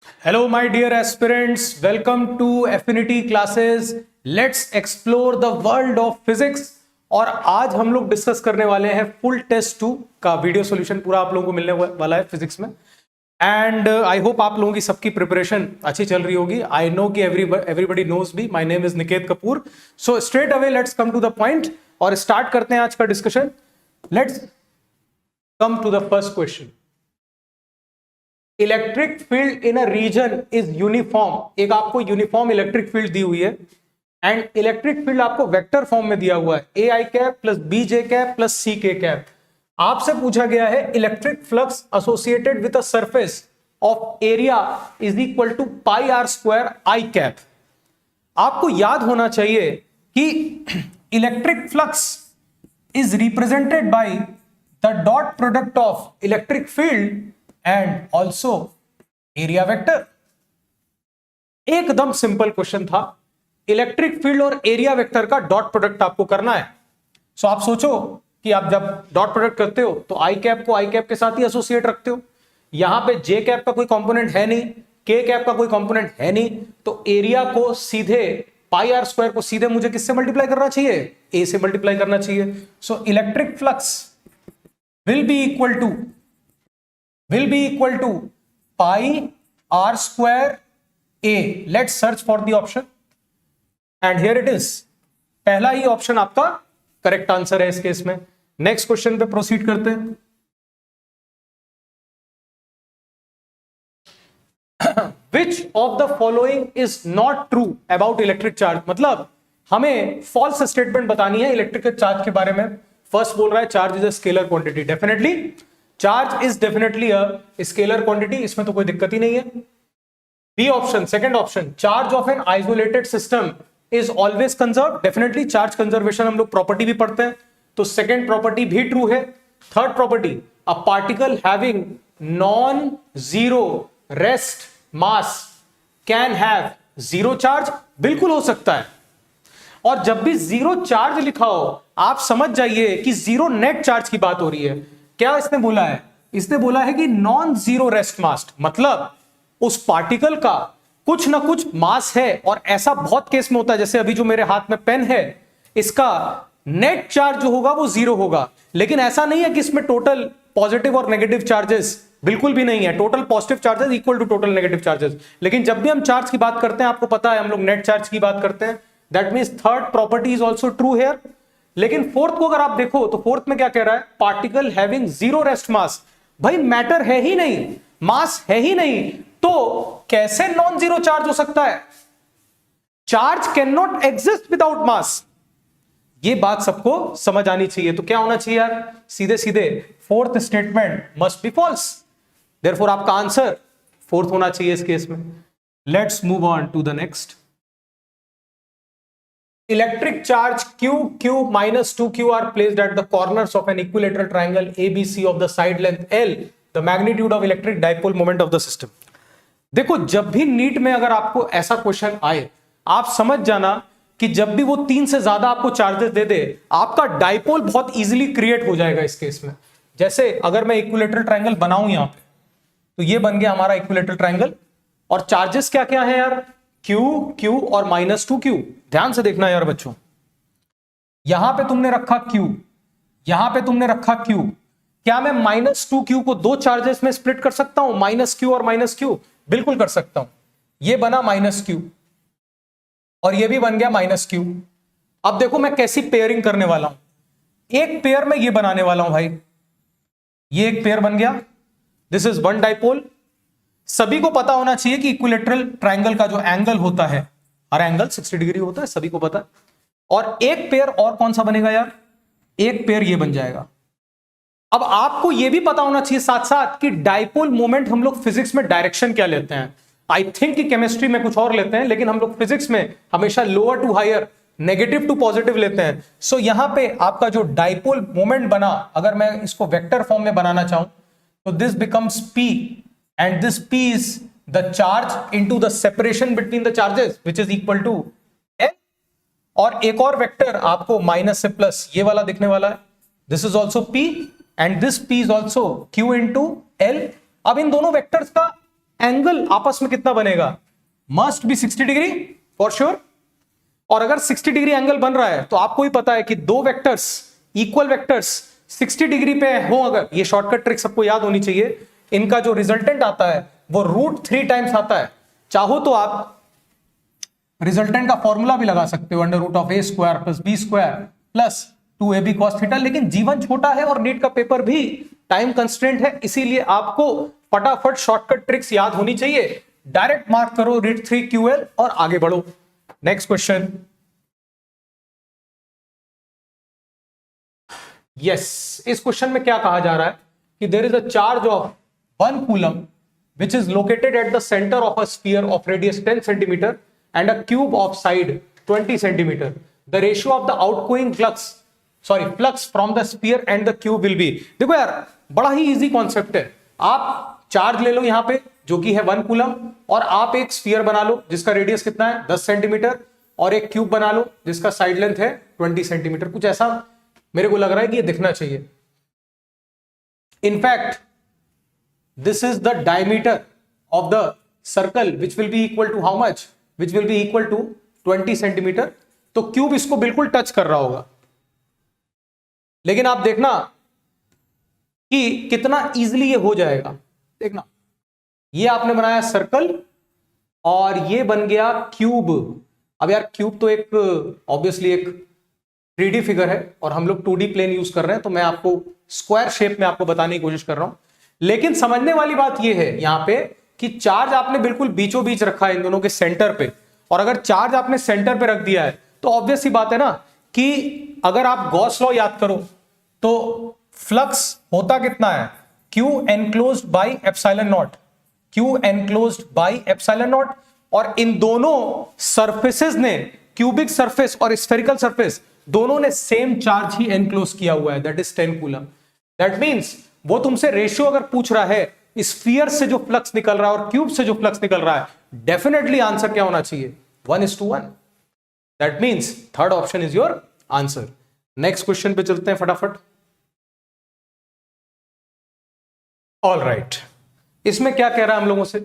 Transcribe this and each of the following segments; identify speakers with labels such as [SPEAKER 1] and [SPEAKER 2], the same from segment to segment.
[SPEAKER 1] Hello, my dear aspirants. Welcome to Affinity classes. Let's explore the world of physics. और आज हम लोग discuss करने वाले हैं फुल टेस्ट 2 का वीडियो सॉल्यूशन पूरा आप लोगों को मिलने वाला है फिजिक्स में. एंड आई होप आप लोगों की सबकी प्रिपरेशन अच्छी चल रही होगी. आई नो कि everybody knows me. My name is Niket Kapoor. So straight away let's come to the point और स्टार्ट करते हैं आज का discussion. Let's come to the first question. Electric field in a region is uniform. एक आपको uniform electric field दी हुई है एंड इलेक्ट्रिक फील्ड आपको वेक्टर फॉर्म में दिया हुआ है. A i cap plus B j cap plus सी के कैप. आपसे पूछा गया है electric flux associated with a surface of area is equal to pi r square i cap. आपको याद होना चाहिए कि electric flux is represented by the dot product of electric field and also area vector. एकदम simple question था. Electric field और area vector का dot product आपको करना है. सो आप सोचो कि आप जब डॉट प्रोडक्ट करते हो तो आई कैप को आई कैप के साथ ही एसोसिएट रखते हो. यहां पे जे कैप का कोई कंपोनेंट है नहीं, के कैप का कोई कंपोनेंट है नहीं, तो एरिया को सीधे पाई आर स्क्वायर को सीधे मुझे किससे मल्टीप्लाई करना चाहिए? ए से मल्टीप्लाई करना चाहिए. So electric flux will be equal to pi r square a. Let's search for the option and here it is. पहला ही ऑप्शन आपका करेक्ट आंसर है इस केस में. नेक्स्ट क्वेश्चन पे प्रोसीड करते हैं. Which of the following is not true about electric charge? मतलब हमें फॉल्स स्टेटमेंट बतानी है इलेक्ट्रिकल चार्ज के बारे में. फर्स्ट बोल रहा है charge is a scalar quantity. Definitely charge is definitely a scalar quantity. इसमें तो कोई दिक्कत ही नहीं है. B option, second option, charge of an isolated system is always conserve. Definitely charge conservation हम लोग प्रॉपर्टी भी पढ़ते हैं तो सेकंड प्रॉपर्टी भी ट्रू है. Third property, a particle having non zero rest mass can have zero charge. बिल्कुल हो सकता है. और जब भी जीरो चार्ज लिखा हो आप समझ जाइए कि जीरो नेट चार्ज की बात हो रही है. क्या इसने बोला है? इसने बोला है कि नॉन जीरो रेस्ट मास, मतलब उस पार्टिकल का कुछ ना कुछ मास है. और ऐसा बहुत केस में होता है, जैसे अभी जो मेरे हाथ में पेन है इसका नेट चार्ज जो होगा वो जीरो होगा. लेकिन ऐसा नहीं है कि इसमें टोटल पॉजिटिव और नेगेटिव चार्जेस, बिल्कुल भी नहीं है. Total positive charges equal to total negative charges. लेकिन जब भी हम चार्ज की बात करते हैं आपको पता है हम लोग नेट चार्ज की बात करते हैं. That means third property is also true here. लेकिन फोर्थ को अगर आप देखो तो फोर्थ में क्या कह रहा है? पार्टिकल हैविंग जीरो रेस्ट मास. भाई मैटर है ही नहीं, मास है ही नहीं, तो कैसे नॉन जीरो चार्ज हो सकता है? Charge can not exist without mass. ये बात सबको समझ आनी चाहिए. तो क्या होना चाहिए यार? सीधे सीधे fourth statement must be false. Therefore आपका आंसर फोर्थ होना चाहिए इस केस में. Let's move on to the next. Electric charge Q minus 2Q are placed at the corners of an equilateral triangle ABC of the side length L. The magnitude of electric dipole moment of the system. देखो जब भी NEET में अगर आपको ऐसा question आए आप समझ जाना कि जब भी वो 3 से ज्यादा आपको चार्जेस दे दे आपका डाइपोल बहुत इजीली क्रिएट हो जाएगा इस केस में. जैसे अगर मैं इक्विलेटरल ट्रायंगल बनाऊं यहां पे तो ये बन गया हमारा इक्विलेटरल ट्रायंगल. और चार्जेस क्या क्या है यार? Q और माइनस 2Q. ध्यान से देखना यार बच्चों, यहां पे तुमने रखा Q, यहां पे तुमने रखा Q. क्या मैं माइनस 2Q को दो चार्जेस में स्प्लिट कर सकता हूं? माइनस Q और माइनस Q. बिल्कुल कर सकता हूं. ये बना माइनस Q और ये भी बन गया माइनस Q. अब देखो मैं कैसी पेयरिंग करने वाला हूं. एक पेयर में ये बनाने वाला हूं भाई. ये एक पेयर बन गया. This is one dipole. सभी को पता होना चाहिए कि इक्विलेटरल ट्रायंगल का जो एंगल होता है, हर एंगल 60 डिग्री होता है, सभी को पता है. और एक पेयर और कौन सा बनेगा यार? एक पेयर ये बन जाएगा. अब आपको यह भी पता होना चाहिए साथ साथ कि डाइपोल मोमेंट हम लोग फिजिक्स में डायरेक्शन क्या लेते हैं. आई थिंक कि केमिस्ट्री में कुछ और लेते हैं, लेकिन हम लोग फिजिक्स में हमेशा lower to higher, negative to positive लेते हैं. सो यहां पे आपका जो डाइपोल मोमेंट बना, अगर मैं इसको वेक्टर फॉर्म में बनाना चाहूं तो this becomes P. And this P is the charge into the separation between the charges which is equal to L. और एक और वेक्टर आपको माइनस से प्लस ये वाला दिखने वाला है. This is also P and this P is also Q into L. अब इन दोनों वेक्टर्स का एंगल आपस में कितना बनेगा, must be 60 degree for sure. और अगर 60 डिग्री एंगल बन रहा है तो आपको ही पता है कि दो वेक्टर्स, इक्वल वेक्टर्स 60 डिग्री पे हो, अगर ये शॉर्टकट ट्रिक सबको याद होनी चाहिए, इनका जो रिजल्टेंट आता है वो √3 टाइम्स आता है। चाहो तो आप रिजल्टेंट का फॉर्मूला भी लगा सकते हो, √a² + b² + 2ab cos theta, लेकिन जीवन छोटा है और नीट का पेपर भी टाइम कंस्ट्रेंट है, इसीलिए आपको फटाफट शॉर्टकट ट्रिक्स याद होनी चाहिए। डायरेक्ट मार्क करो √3ql और आगे बढ़ो। Next question. यस, इस क्वेश्चन में क्या कहा जा रहा है कि there is a charge of 1 coulomb which is located at the center of a sphere of radius 10 centimeter and a cube of side 20 centimeter. The ratio of the outgoing flux from the sphere and the cube will be। देखो यार, बड़ा ही easy concept है। आप charge ले लो यहां पे जो कि है 1 कूलम, और आप एक स्फीयर बना लो जिसका रेडियस कितना है 10 सेंटीमीटर, और एक क्यूब बना लो जिसका साइड लेंथ है 20 सेंटीमीटर। कुछ ऐसा मेरे को लग रहा है कि ये दिखना चाहिए। In fact this is the diameter of the circle which will be equal to how much, which will be equal to 20 centimetre. तो क्यूब इसको बिल्कुल टच कर रहा होगा, लेकिन आप देखना कि कितना इजीली ये हो जाएगा। देखना, ये आपने बनाया सर्कल और ये बन गया क्यूब। अब यार क्यूब तो एक ऑब्वियसली एक 3D फिगर है और हम लोग 2D प्लेन यूज कर रहे हैं, तो मैं आपको स्क्वायर शेप में आपको बताने की कोशिश कर रहा हूं। लेकिन समझने वाली बात यह है यहां पे कि चार्ज आपने बिल्कुल बीचों बीच रखा है इन दोनों के सेंटर पे, और अगर चार्ज आपने सेंटर पे रख दिया है तो ऑब्वियस सी बात है ना कि अगर आप गॉस लॉ याद करो तो फ्लक्स होता कितना है, Q enclosed by epsilon naught, Q enclosed by epsilon naught। और इन दोनों सरफेसेस ने, क्यूबिक सरफेस और स्फेरिकल सरफेस, दोनों ने सेम चार्ज ही एनक्लोज किया हुआ है, that is 10 coulomb. That means वो तुमसे रेशियो अगर पूछ रहा है स्फीयर से जो फ्लक्स निकल रहा है और क्यूब से जो फ्लक्स निकल रहा है, डेफिनेटली आंसर क्या होना चाहिए, 1:1। That means third option is your answer. Next question पे चलते हैं फटाफट। ऑल राइट, इसमें क्या कह रहा है हम लोगों से,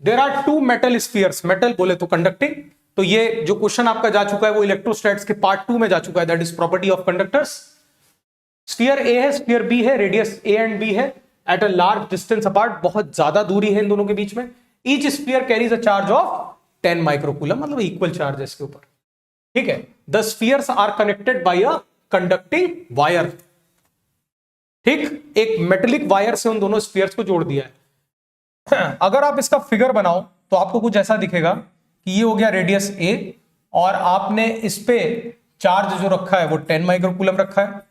[SPEAKER 1] there are 2 metal spheres, metal बोले तो कंडक्टिंग। तो ये जो क्वेश्चन आपका जा चुका है वो इलेक्ट्रोस्टैट्स के पार्ट 2 में जा चुका है, that is property of conductors. Sphere A है, स्फीयर बी है, रेडियस ए एंड बी है, at a large distance apart, बहुत ज्यादा दूरी है इन दोनों के बीच में। Each sphere carries a charge of 10 microcoulomb, मतलब इक्वल चार्ज है इसके ऊपर, ठीक है। The spheres are connected by a conducting wire, ठीक, एक मेटेलिक वायर से उन दोनों स्फीयर्स को जोड़ दिया है। अगर आप इसका फिगर बनाओ तो आपको कुछ ऐसा दिखेगा कि ये हो गया रेडियस ए, और आपने इस पे चार्ज जो रखा है वो 10 माइक्रोकूलम रखा है।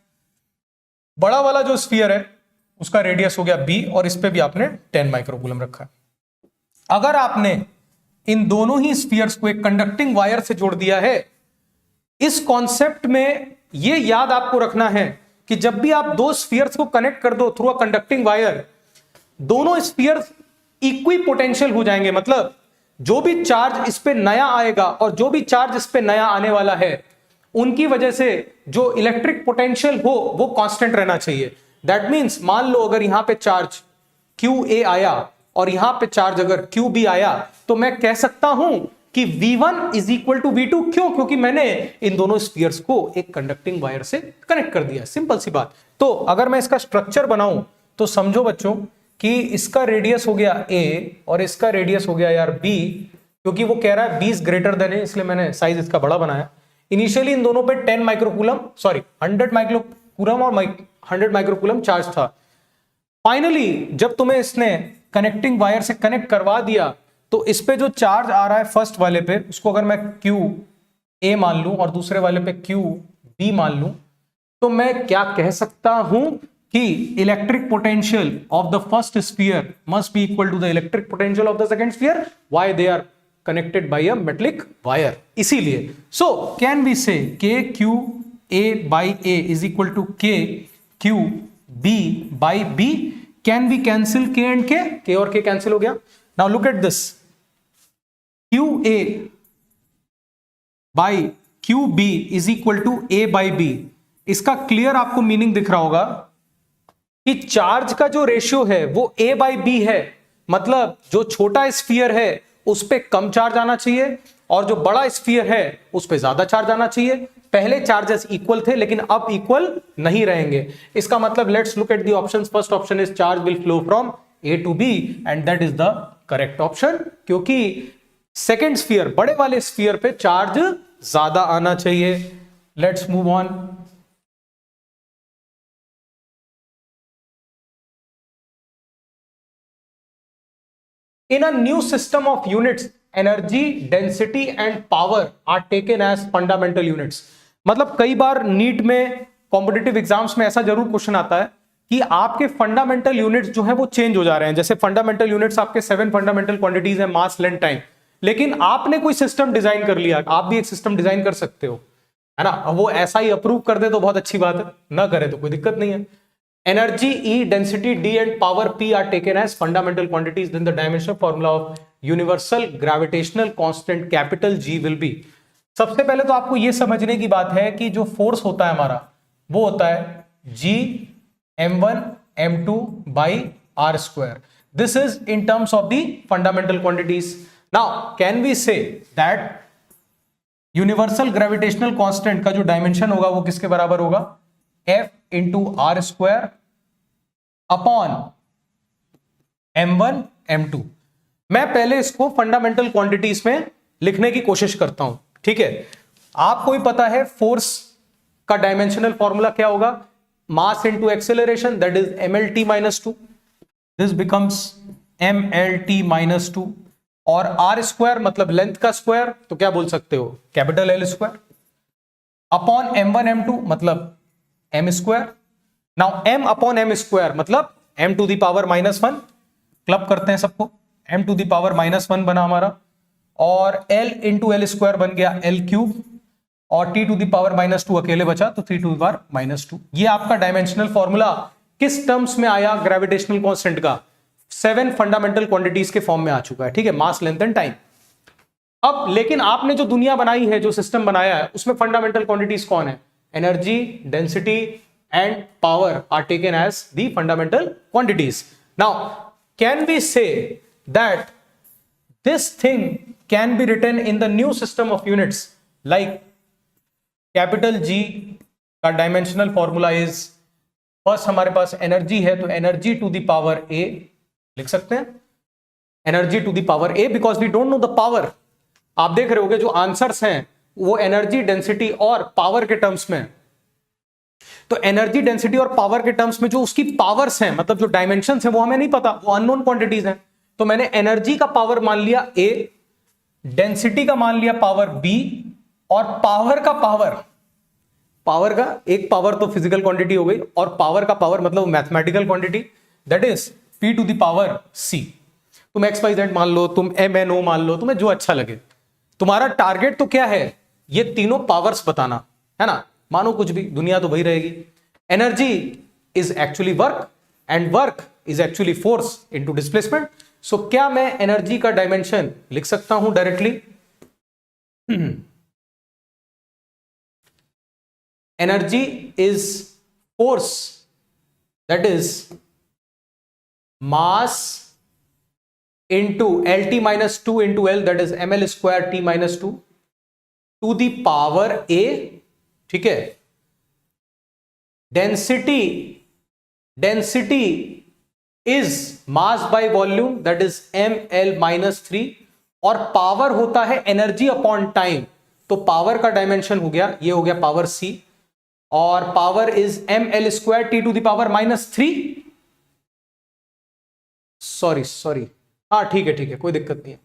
[SPEAKER 1] बड़ा वाला जो स्फीयर है उसका रेडियस हो गया बी, और इस पे भी आपने 10 माइक्रोकूलम रखा है। अगर आपने इन दोनों ही स्फीयर्स को एक कंडक्टिंग वायर से जोड़ दिया है, इस कॉन्सेप्ट में यह याद आपको रखना है कि जब भी आप दो स्फीयर्स को कनेक्ट कर दो थ्रू अ कंडक्टिंग वायर, दोनों स्फीयर्स इक्वी पोटेंशियल हो जाएंगे। मतलब जो भी चार्ज इस पे नया आएगा और जो भी चार्ज इस पे नया आने वाला है, उनकी वजह से जो इलेक्ट्रिक पोटेंशियल हो वो कांस्टेंट रहना चाहिए। दैट मींस मान लो अगर यहां पे चार्ज QA आया और यहां पे चार्ज अगर QB आया, तो मैं कह सकता हूं कि V1 is equal to V2। क्यों? क्योंकि मैंने इन दोनों स्फीयर्स को एक कंडक्टिंग वायर से कनेक्ट कर दिया, सिंपल सी बात। तो अगर मैं इसका स्ट्रक्चर बनाऊं तो समझो बच्चों कि इसका रेडियस हो गया A और इसका रेडियस हो गया यार B, क्योंकि वो कह रहा है 20 ग्रेटर देन है, इसलिए मैंने साइज इसका बड़ा बनाया। इनिशियली इन दोनों पे 10 माइक्रोकूलम, सॉरी 100 माइक्रोकूलम और 100 माइक्रोकूलम चार्ज था। फाइनली जब तुम्हें इसने कनेक्टिंग वायर से कनेक्ट करवा दिया, तो इस पे जो चार्ज आ रहा है फर्स्ट वाले पे, उसको अगर मैं QA मान लूं और दूसरे वाले पे QB मान लूं, तो मैं क्या कह सकता हूं कि electric potential of the first sphere must be equal to the electric potential of the second sphere. Why? They are connected by a metallic wire, इसीलिए। so can we say KQA by A is equal to KQB by B? can we cancel K and K? K और K cancel हो गया। now look at this, QA by QB is equal to A by B। इसका clear आपको meaning दिख रहा होगा कि charge का जो रेशियो है वो A by B है, मतलब जो छोटा स्फीयर है उस पे कम चार्ज आना चाहिए और जो बड़ा स्फीयर है उस पे ज्यादा चार्ज आना चाहिए। पहले चार्जेस इक्वल थे लेकिन अब इक्वल नहीं रहेंगे। इसका मतलब let's look at the options. First option is charge will flow from a to b and that is the correct option, क्योंकि सेकेंड स्फीयर, बड़े वाले स्फीयर पे चार्ज ज्यादा आना चाहिए। Let's move on. In a new system of units, energy, density and power are taken as fundamental units. मतलब कई बार NEET में, कॉम्पिटिटिव एग्जाम्स में ऐसा जरूर क्वेश्चन आता है कि आपके फंडामेंटल यूनिट्स जो है वो चेंज हो जा रहे हैं। जैसे फंडामेंटल यूनिट्स आपके 7 फंडामेंटल क्वांटिटीज है, मास, लेंथ, टाइम, लेकिन आपने कोई सिस्टम डिजाइन कर लिया। आप भी एक सिस्टम डिजाइन कर सकते हो, है ना। वो ऐसा ही अप्रूव कर दे तो बहुत अच्छी बात है, ना करे तो कोई दिक्कत नहीं है। Energy E, density D and power P are taken as fundamental quantities. Then the dimensional formula of universal gravitational constant capital G will be. सबसे पहले तो आपको यह समझने की बात है कि जो फोर्स होता है हमारा वो होता है G m1 m2 by r square. This is in terms of the fundamental quantities. Now can we say that universal gravitational constant का जो डायमेंशन होगा वो किसके बराबर होगा? F into are square upon m1 m2। मैं पहले इसको फंडामेंटल क्वांटिटीज में लिखने की कोशिश करता हूं, ठीक है। आपको भी पता है फोर्स का डायमेंशनल फॉर्मूला क्या होगा? Mass into acceleration, that is mlt minus 2। This becomes mlt minus 2। और आर स्क्वायर मतलब लेंथ का स्क्वायर, तो क्या बोल सकते हो? Capital L square upon m1 m2 मतलब m square. Now m upon m square मतलब m to the power -1। Club करते हैं सबको, m टू द पावर -1 बना हमारा, और l इंटू एल स्क्वायर बन गया l क्यूब, और t टू द पावर -2 अकेले बचा तो 3 टू द पावर -2। ये आपका डायमेंशनल फॉर्मूला किस टर्म्स में आया? ग्रेविटेशनल कांस्टेंट का 7 फंडामेंटल क्वांटिटीज के फॉर्म में आ चुका है, ठीक है, मास, लेंथ एंड टाइम। अब लेकिन आपने जो दुनिया बनाई है, जो सिस्टम बनाया है, उसमें फंडामेंटल क्वांटिटीज कौन है? Energy, density and power are taken as the fundamental quantities. Now, can we say that this thing can be written in the new system of units like capital G का dimensional formula is, first हमारे पास energy है तो energy to the power A लिख सकते हैं, energy to the power A, because we don't know the power. आप देख रहे होगे जो आंसर्स हैं वो एनर्जी, डेंसिटी और पावर के टर्म्स में। तो एनर्जी, डेंसिटी और पावर के टर्म्स में जो उसकी पावर्स हैं, मतलब जो डायमेंशंस हैं, वो हमें नहीं पता, वो अननोन क्वांटिटीज हैं। तो मैंने एनर्जी का पावर मान लिया A, डेंसिटी का मान लिया पावर B, और पावर का एक पावर तो फिजिकल क्वांटिटी हो गई, और पावर का पावर मतलब mathematical quantity, that is P to the power C। तुम XYZ मान लो, तुम MNO मान लो, तुम्हें जो अच्छा लगे। तुम्हारा टारगेट तो क्या है? ये तीनों पावर्स बताना, है ना। मानो कुछ भी, दुनिया तो वही रहेगी। Energy is actually work and work is actually force into displacement. So क्या मैं एनर्जी का डायमेंशन लिख सकता हूं directly? Energy is force, that is mass into LT minus 2 into L, that is ml square T minus 2 to the power A, ठीक है। Density is mass by volume, that is ml minus 3, और power होता है energy upon time, तो power का dimension हो गया, ये हो गया पावर C, और power is ml square T to the power -3। Sorry, हाँ ठीक है, कोई दिक्कत नहीं है।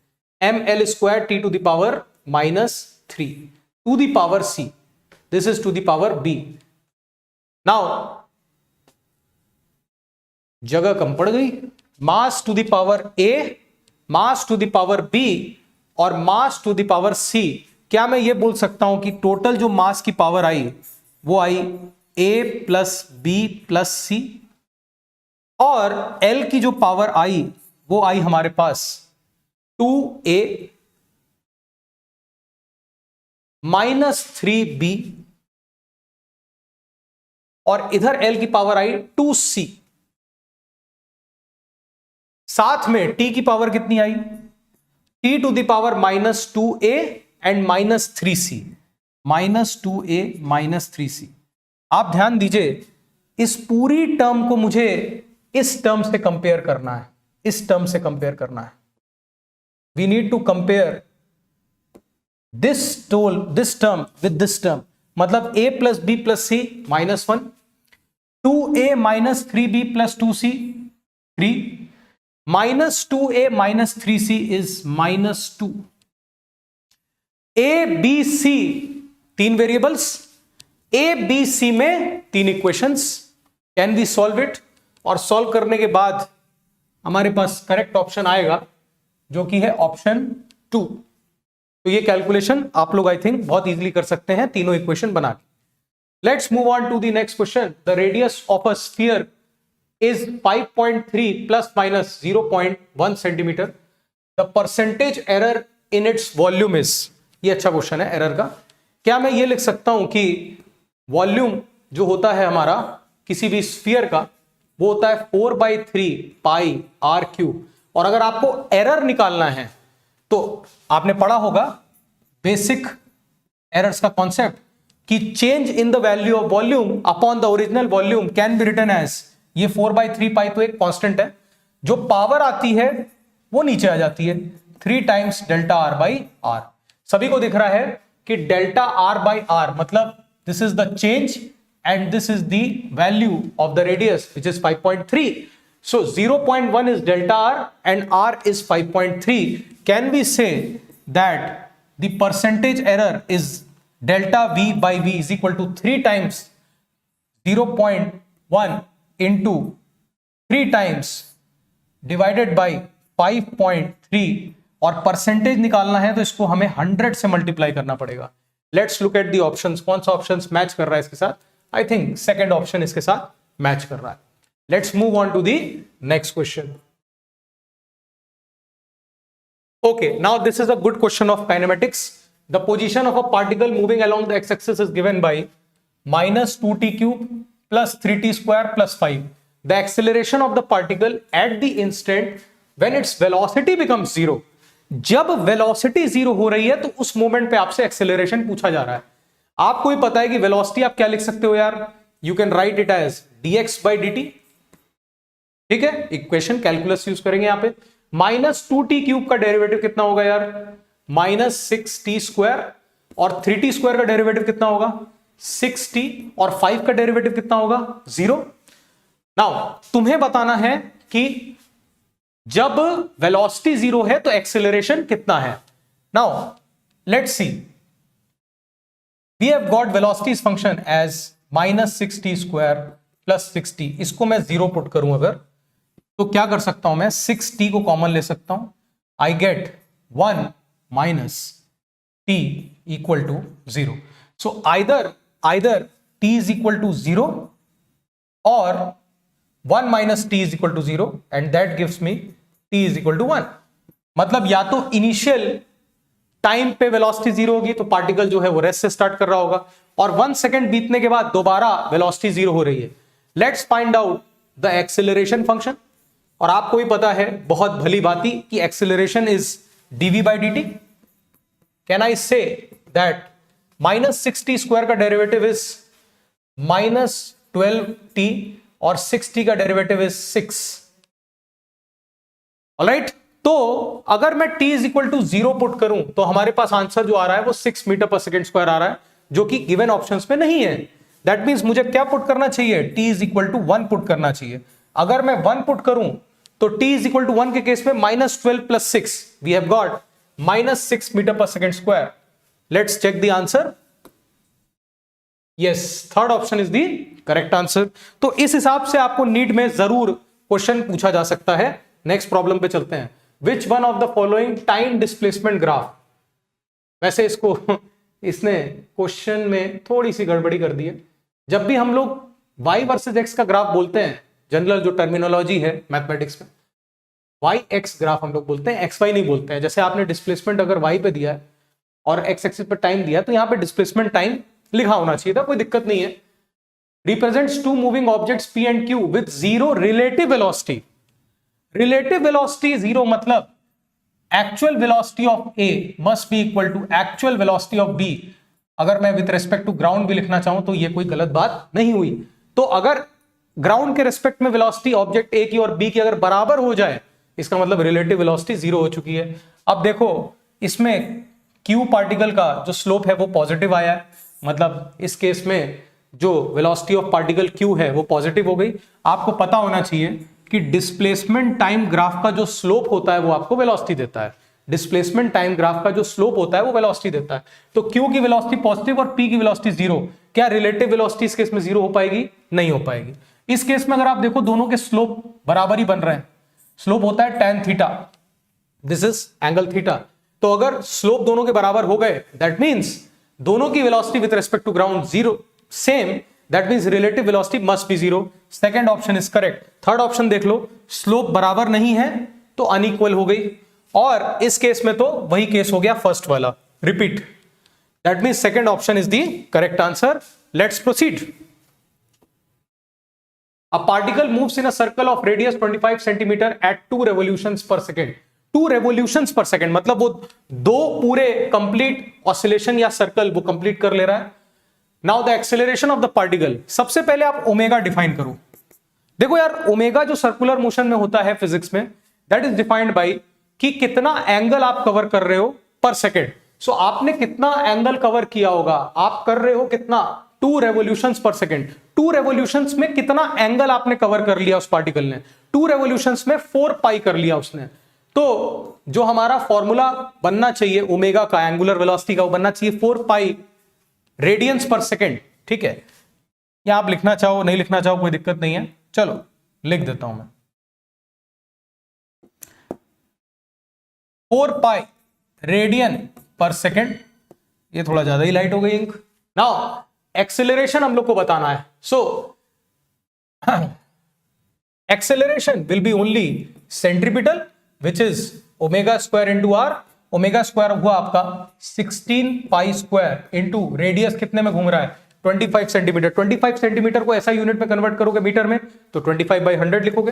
[SPEAKER 1] ml square T to the power -3 to the power C, this is to the power B। now जगह कम पड़ गई, mass to the power A, mass to the power B और mass to the power C। क्या मैं ये बोल सकता हूं कि टोटल जो मास की पावर आई वो आई A plus B plus C, और L की जो पावर आई वो आई हमारे पास 2A माइनस 3B, और इधर L की पावर आई 2C। साथ में t की पावर कितनी आई, t to the power -2a and -3c, -2a -3c। आप ध्यान दीजिए, इस पूरी टर्म को मुझे इस टर्म से कंपेयर करना है, इस टर्म से कंपेयर करना है। We need to compare this term with this term, मतलब a plus b plus c -1, 2a minus 3b plus 2c 3, -2a minus 3c is -2। a b c तीन वेरिएबल्स, a b c में तीन equations, can we solve it? और solve करने के बाद हमारे पास correct option आएगा जो कि है ऑप्शन 2। तो ये कैलकुलेशन आप लोग आई थिंक बहुत इजीली कर सकते हैं तीनों इक्वेशन बना के। Let's move on to the next question. The radius of a sphere is 5.3 plus minus 0.1 centimetre. The percentage error in its volume is, ये अच्छा क्वेश्चन है एरर का। क्या मैं ये लिख सकता हूं कि वॉल्यूम जो होता है हमारा किसी भी स्फीयर का वो होता है 4/3 पाई आर क्यूब, और अगर आपको एरर निकालना है तो आपने पढ़ा होगा बेसिक एरर्स का कॉन्सेप्ट कि change in the value of volume upon the original volume can be written as, ये 4/3 पाई तो एक कांस्टेंट है, जो पावर आती है वो नीचे आ जाती है 3 times delta r by r. सभी को दिख रहा है कि डेल्टा आर बाई आर मतलब this is the change and this is the value of the radius which is 5.3। So 0.1 is delta r and r is 5.3. Can we say that the percentage error is delta v by v is equal to 3 times 0.1 into 3 times divided by 5.3, और percentage निकालना है तो इसको हमें 100 से multiply करना पड़ेगा। Let's look at the options, कौन सा ऑप्शंस मैच कर रहा है इसके साथ? आई थिंक सेकेंड ऑप्शन इसके साथ मैच कर रहा है। Let's move on to the next question. Okay, now this is a good question of kinematics. The position of a particle moving along the x-axis is given by -2t cube plus 3t square plus 5. The acceleration of the particle at the instant when its velocity becomes 0. जब velocity 0 हो रही है तो उस moment पे आपसे acceleration पूछा जा रहा है। आपको भी पता है कि velocity आप क्या लिख सकते हो यार? You can write it as dx by dt. ठीक है, इक्वेशन कैलकुलस यूज करेंगे यहां पे। -2t क्यूब का डेरिवेटिव कितना होगा यार? -6t स्क्वायर, और 3t स्क्वायर का डेरिवेटिव कितना होगा? 6t, और 5 का डेरिवेटिव कितना होगा? 0। नाउ तुम्हें बताना है कि जब वेलोसिटी 0 है तो एक्सेलरेशन कितना है। Now let's see, we have got velocity function as -6t square plus 6t। इसको मैं 0 पुट करूं अगर, तो क्या कर सकता हूं मैं? 6t को कॉमन ले सकता हूं। I get 1 minus t equal to 0। So either t is equal to 0 और 1 minus t is equal to 0 and that gives me t is equal to 1। मतलब या तो इनिशियल टाइम पे वेलोसिटी 0 होगी तो पार्टिकल जो है वो रेस्ट से स्टार्ट कर रहा होगा, और 1 सेकेंड बीतने के बाद दोबारा वेलोसिटी 0 हो रही है। Let's find out the acceleration function. और आपको भी पता है बहुत भली भांति कि acceleration is dv by dt। Can I say that -6t square का डेरिवेटिव इज -12t और 6t का डेरिवेटिव इज 6। ऑलराइट, तो अगर मैं t is equal to 0 put करूं तो हमारे पास आंसर जो आ रहा है वो 6 मीटर पर सेकेंड स्क्वायर आ रहा है, जो कि गिवन ऑप्शंस में नहीं है। दैट मींस मुझे क्या पुट करना चाहिए? t is equal to 1 put करना चाहिए। अगर मैं 1 पुट करूं तो t इज इक्वल टू 1 के केस में -12 plus 6, we have got -6 meter per second square. Let's check the answer. Yes, third option is the correct answer. तो इस हिसाब से आपको नीट में जरूर क्वेश्चन पूछा जा सकता है। नेक्स्ट प्रॉब्लम पे चलते हैं। Which one of the following time displacement graph, वैसे इसको इसने क्वेश्चन में थोड़ी सी गड़बड़ी कर दी है। जब भी हम लोग y वर्सेस x का ग्राफ बोलते हैं, जनरल जो टर्मिनोलॉजी है मैथमेटिक्स में, y x ग्राफ हम लोग बोलते हैं, x y नहीं बोलते हैं। जैसे आपने डिस्प्लेसमेंट अगर y पे दिया है और x एक्सिस पे टाइम दिया है तो यहाँ पे डिस्प्लेसमेंट टाइम लिखा होना चाहिए था, कोई दिक्कत नहीं है। Represents two moving objects p and q with 0 relative velocity. Relative velocity zero मतलब actual velocity of A must be equal to actual velocity of B. अगर मैं विद रेस्पेक्ट टू ग्राउंड भी लिखना चाहूं तो ये कोई गलत बात नहीं हुई। तो अगर ग्राउंड के रेस्पेक्ट में वेलोसिटी ऑब्जेक्ट ए की और बी की अगर बराबर हो जाए, इसका मतलब रिलेटिव वेलोसिटी जीरो हो चुकी है। अब देखो इसमें क्यू पार्टिकल का जो स्लोप है वो पॉजिटिव आया है, मतलब इस केस में जो वेलोसिटी ऑफ पार्टिकल क्यू है वो पॉजिटिव हो गई। आपको पता होना चाहिए कि डिस्प्लेसमेंट टाइम ग्राफ का जो स्लोप होता है वो आपको वेलोसिटी देता है। डिस्प्लेसमेंट टाइम ग्राफ का जो स्लोप होता है वो वेलोसिटी देता है। तो क्यू की वेलोसिटी पॉजिटिव और पी की वेलोसिटी जीरो, क्या रिलेटिव वेलोसिटी इस केस में जीरो हो पाएगी? नहीं हो पाएगी। इस केस में अगर आप देखो दोनों के स्लोप बराबर ही बन रहे हैं, स्लोप होता है tan theta, this is angle theta. तो अगर स्लोप दोनों के बराबर हो गए दैट मींस दोनों की velocity with respect to ground zero same, that means relative velocity must be zero. Second option is correct. Third option देख लो, स्लोप बराबर नहीं है तो अनइक्वल हो गई, और इस केस में तो वही केस हो गया फर्स्ट वाला, repeat. That means second option is the correct answer. Let's proceed. A particle moves in a circle of radius 25 centimeter at 2 revolutions per second. 2 revolutions per second मतलब वो दो पूरे कंप्लीट ऑसिलेशन या circle वो complete कर ले रहा है। Now the acceleration of the particle, सबसे पहले आप ओमेगा डिफाइन करो। देखो यार ओमेगा जो सर्कुलर मोशन में होता है फिजिक्स में, दैट इज डिफाइंड बाय कि कितना एंगल आप कवर कर रहे हो पर सेकेंड। सो आपने कितना एंगल कवर किया होगा, आप कर रहे हो कितना 2 रेवोल्यूशंस पर सेकेंड। 2 रेवोल्यूशंस में कितना एंगल आपने कवर कर लिया उस पार्टिकल ने? 2 रेवोल्यूशंस में 4 पाई कर लिया उसने। तो जो हमारा फॉर्मूला बनना चाहिए ओमेगा का, एंगुलर वेलोसिटी का, वो बनना चाहिए 4 पाई रेडियंस पर सेकेंड। ठीक है, या आप लिखना चाहो नहीं लिखना चाहो कोई दिक्कत नहीं है, चलो लिख देता हूं मैं 4 पाई रेडियन पर सेकेंड। ये थोड़ा ज्यादा ही लाइट हो गई इंक। नाउ एक्सेलरेशन हम लोग को बताना है। So acceleration will be only centripetal which is omega square into r. Omega square हुआ आपका 16 पाई स्क्वायर इंटू रेडियस कितने में घूम रहा है 25 सेंटीमीटर। 25 सेंटीमीटर को ऐसा यूनिट में कन्वर्ट करोगे मीटर में तो 25 बाई 100 लिखोगे।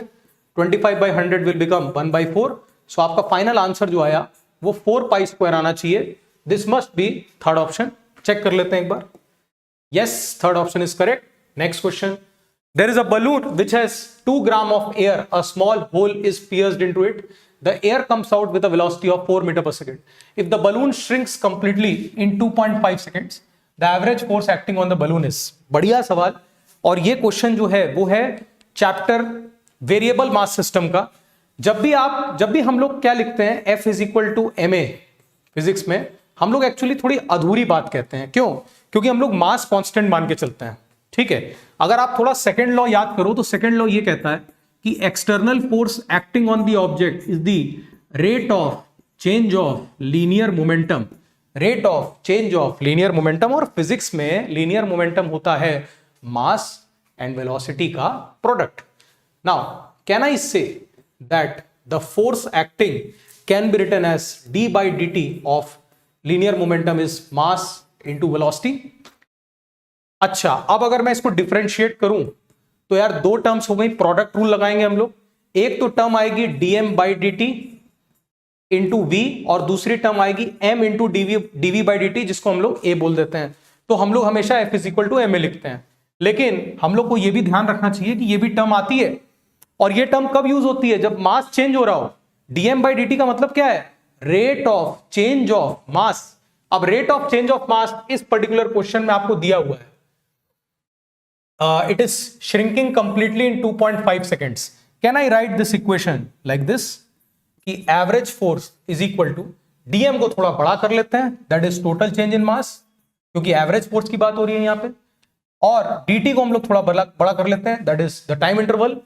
[SPEAKER 1] 25 बाई 100 विल बिकम 1/4। सो आपका फाइनल आंसर जो आया वो 4 पाई स्क्वायर आना चाहिए। This must be third option. Check कर लेते हैं एक बार। Yes, third option is correct. Next question. There is a balloon which has 2 grams of air. A small hole is pierced into it. The air comes out with a velocity of 4 meters per second. If the balloon shrinks completely in 2.5 seconds, the average force acting on the balloon is. बढ़िया सवाल। और ये question जो है वो है chapter variable mass system का। जब भी हम लोग क्या लिखते हैं F is equal to ma physics में, हम लोग एक्चुअली थोड़ी अधूरी बात कहते हैं। क्यों? क्योंकि हम लोग मास कांस्टेंट मान के चलते हैं। ठीक है, अगर आप थोड़ा सेकंड लॉ याद करो तो सेकंड लॉ ये कहता है कि external force acting on the object is the rate of change of linear momentum. Rate of change of linear momentum, और फिजिक्स में लीनियर मोमेंटम होता है मास एंड वेलोसिटी का product. Now can I say that the force acting can be written as d by dt of linear momentum is mass into velocity. अच्छा, अब अगर मैं इसको डिफरेंशिएट करूं तो यार दो टर्म्स हो गई, प्रोडक्ट रूल लगाएंगे हम लोग। एक तो टर्म आएगी dm by dt into v, और दूसरी टर्म आएगी m into dv by dt, जिसको हम लोग a बोल देते हैं। तो हम लोग हमेशा f is equal to ma लिखते हैं, लेकिन हम लोग को यह भी ध्यान रखना चाहिए कि ये भी टर्म आती है, और ये टर्म कब यूज होती है? जब मास चेंज हो रहा हो। dm बाई dt का मतलब क्या है? Rate of change of mass. अब rate of change of mass इस पर्टिकुलर क्वेश्चन में आपको दिया हुआ है, it is shrinking completely in 2.5 seconds. Can I write this equation like this कि average force is equal to dm को थोड़ा बड़ा कर लेते हैं, that is total change in mass, क्योंकि एवरेज फोर्स की बात हो रही है यहां पे, और dt को हम लोग थोड़ा बड़ा कर लेते हैं, that is the time interval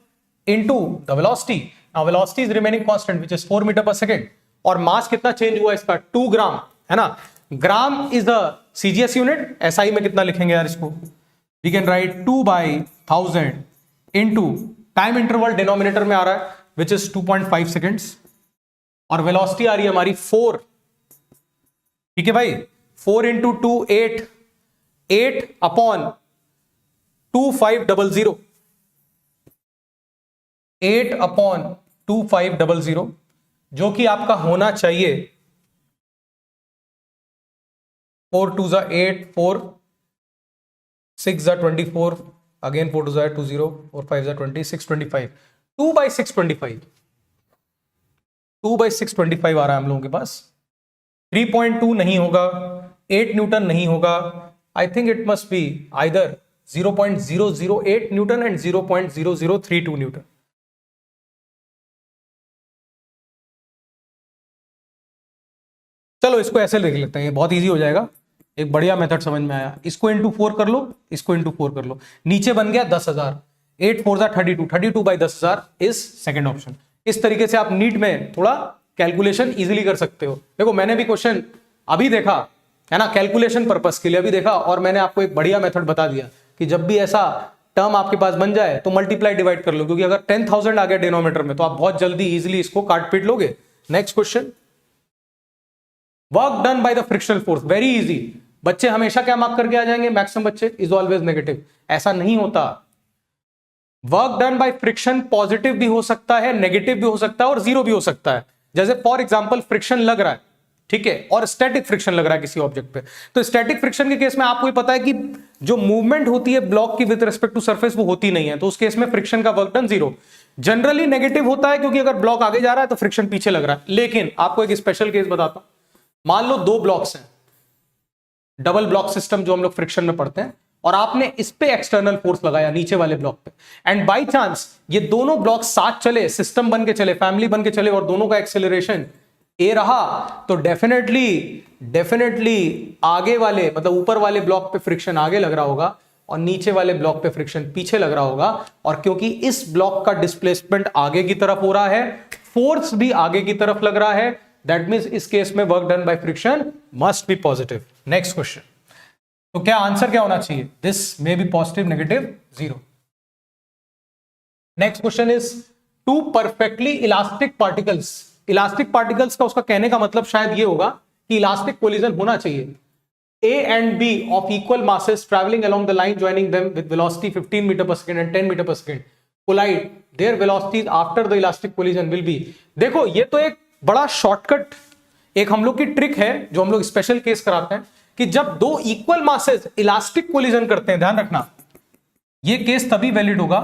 [SPEAKER 1] into the velocity. Now velocity is remaining constant which is 4 metre per second, और मास कितना चेंज हुआ इसका 2 ग्राम, है ना। Gram is the CGS unit. SI में कितना लिखेंगे यार इसको? We can write 2/1000 into time interval denominator में आ रहा है विच इज 2.5 सेकेंड्स, और वेलोसिटी आ रही है हमारी 4। ठीक है भाई, 4 इंटू 2 8 अपॉन 2500, 8 अपॉन 2500, जो कि आपका होना चाहिए 4 2 जा 8, 4 6 जा 24, अगेन 4 2 जा 20, 4 5 जा 20, 625, 2/625, 2/625 आ रहा है हम लोगों के पास। 3.2 नहीं होगा, 8 न्यूटन नहीं होगा, I think it must be either 0.008 Newton and 0.0032 Newton. चलो इसको ऐसे लिख लेते हैं, ये बहुत इजी हो जाएगा, एक बढ़िया मेथड समझ में आया। इसको इंटू 4 कर लो, इसको इंटू 4 कर लो, नीचे बन गया 10,000, 8 4 जा 32, 32/10,000 इज सेकंड ऑप्शन। इस तरीके से आप नीट में थोड़ा कैलकुलेशन इजीली कर सकते हो। देखो मैंने भी क्वेश्चन अभी देखा है ना, कैलकुलेशन पर्पस के लिए अभी देखा, और मैंने आपको एक बढ़िया मेथड बता दिया कि जब भी ऐसा टर्म आपके पास बन जाए तो मल्टीप्लाई डिवाइड कर लो, क्योंकि अगर 10,000 आ गया डिनोमिनेटर में तो आप बहुत जल्दी इजीली इसको काट पीट लोगे। Next question, work done by the frictional force, very easy. बच्चे हमेशा क्या मार्क करके आ जाएंगे, मैक्सिमम बच्चे, इज ऑलवेज नेगेटिव। ऐसा नहीं होता, work done by friction positive भी हो सकता है, नेगेटिव भी हो सकता है और जीरो भी हो सकता है। जैसे फॉर एग्जांपल फ्रिक्शन लग रहा है, ठीक है, और स्टैटिक फ्रिक्शन लग रहा है किसी ऑब्जेक्ट पे, तो स्टैटिक फ्रिक्शन के केस में आपको ही पता है कि जो मूवमेंट होती है ब्लॉक की विद रिस्पेक्ट टू सरफेस वो होती नहीं है, तो उस केस में फ्रिक्शन का work done zero. Generally negative होता है क्योंकि अगर ब्लॉक आगे जा रहा है तो फ्रिक्शन पीछे लग रहा है। लेकिन आपको एक स्पेशल केस बताता हूं, मान लो दो ब्लॉक्स हैं, डबल ब्लॉक सिस्टम जो हम लोग फ्रिक्शन में पढ़ते हैं, और आपने इस पे एक्सटर्नल फोर्स लगाया नीचे वाले ब्लॉक पे, एंड बाय चांस ये दोनों ब्लॉक साथ चले, सिस्टम बन के चले, फैमिली बन के चले, और दोनों का एक्सेलरेशन ए रहा, तो डेफिनेटली आगे वाले मतलब ऊपर वाले ब्लॉक पे फ्रिक्शन आगे लग रहा होगा और नीचे वाले ब्लॉक पे फ्रिक्शन पीछे लग रहा होगा। और क्योंकि इस ब्लॉक का डिस्प्लेसमेंट आगे की तरफ हो रहा है, फोर्स भी आगे की तरफ लग रहा है, दैट मींस इस केस में work done by friction must be positive. Next question, तो क्या आंसर क्या होना चाहिए, this may be positive, negative, zero. Next question is two perfectly elastic particles. Elastic particles का उसका कहने का मतलब शायद ये होगा कि इलास्टिक कोलिजन होना चाहिए, A and B of equal masses traveling along the line joining them with velocity 15 meter per second and 10 meter per second collide, their velocities after the elastic collision will be। देखो ये तो एक बड़ा shortcut, एक हम लोग की trick है जो हम लोग स्पेशल केस कराते हैं कि जब दो इक्वल मासेस इलास्टिक कोलिजन करते हैं, ध्यान रखना ये केस तभी वैलिड होगा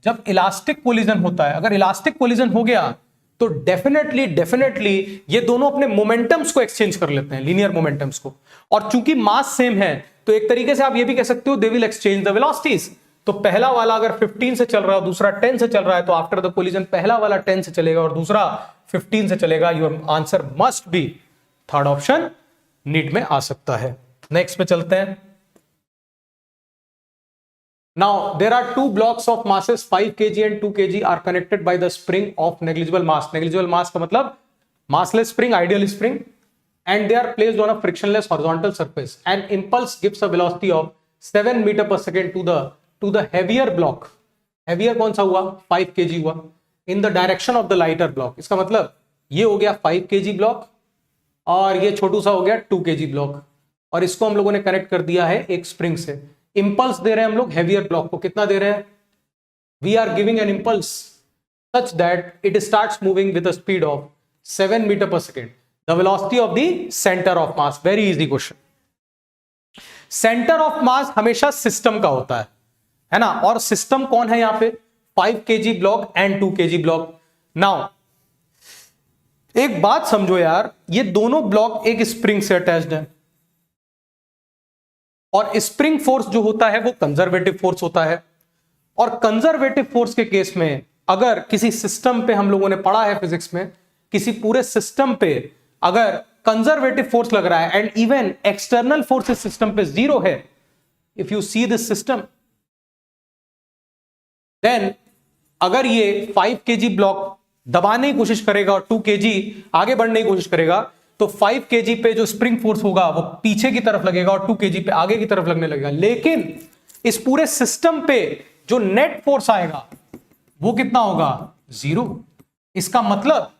[SPEAKER 1] जब इलास्टिक कोलिजन होता है। अगर इलास्टिक कोलिजन हो गया तो डेफिनेटली ये दोनों अपने मोमेंटम्स को एक्सचेंज कर लेते हैं, लीनियर मोमेंटम्स को, और चूंकि मास सेम है तो एक तरीके से आप ये भी कह सकते हो they will exchange the velocities. तो पहला वाला अगर 15 से चल रहा है, दूसरा 10 से चल रहा है, तो आफ्टर द कोलिजन पहला वाला 10 से चलेगा और दूसरा 15 से चलेगा। Your answer must be third option, NEET में आ सकता है। नेक्स्ट पे चलते हैं। Now there are two blocks of masses 5 kg and 2 kg are connected by the spring of negligible mass। negligible mass का मतलब massless spring, ideal spring, and they are placed on a frictionless horizontal surface। An impulse gives a velocity of 7 meter per second to the heavier block। heavier कौन सा हुआ, 5 kg हुआ, in the direction of the lighter block। इसका मतलब ये हो गया 5 kg block और ये छोटू सा हो गया 2 kg ब्लॉक, और इसको हम लोगों ने कनेक्ट कर दिया है एक स्प्रिंग से। इंपल्स दे रहे हैं हम लोग हेवियर ब्लॉक को, कितना दे रहे हैं, we are giving an impulse such that it starts moving with the speed of 7 meter per second, the velocity of the centre of mass. Very easy question. Centre of mass हमेशा system का होता है ना, और system कौन है यहां पे, 5 kg block and 2 kg block. Now एक बात समझो यार, ये दोनों ब्लॉक एक स्प्रिंग से अटैच्ड है, और स्प्रिंग फोर्स जो होता है वो कंजर्वेटिव फोर्स होता है, और कंजर्वेटिव फोर्स के केस में अगर किसी सिस्टम पे, हम लोगों ने पढ़ा है फिजिक्स में, किसी पूरे सिस्टम पे अगर कंजर्वेटिव फोर्स लग रहा है एंड इवन एक्सटर्नल फोर्स इस सिस्टम पे जीरो है, if you see this system, then अगर ये 5 kg ब्लॉक दबाने की कोशिश करेगा और 2 kg आगे बढ़ने की कोशिश करेगा, तो 5 kg पे जो स्प्रिंग फोर्स होगा वो पीछे की तरफ लगेगा और 2 kg पे आगे की तरफ लगने लगेगा। लेकिन इस पूरे सिस्टम पे जो नेट फोर्स आएगा वो कितना होगा, जीरो। इसका मतलब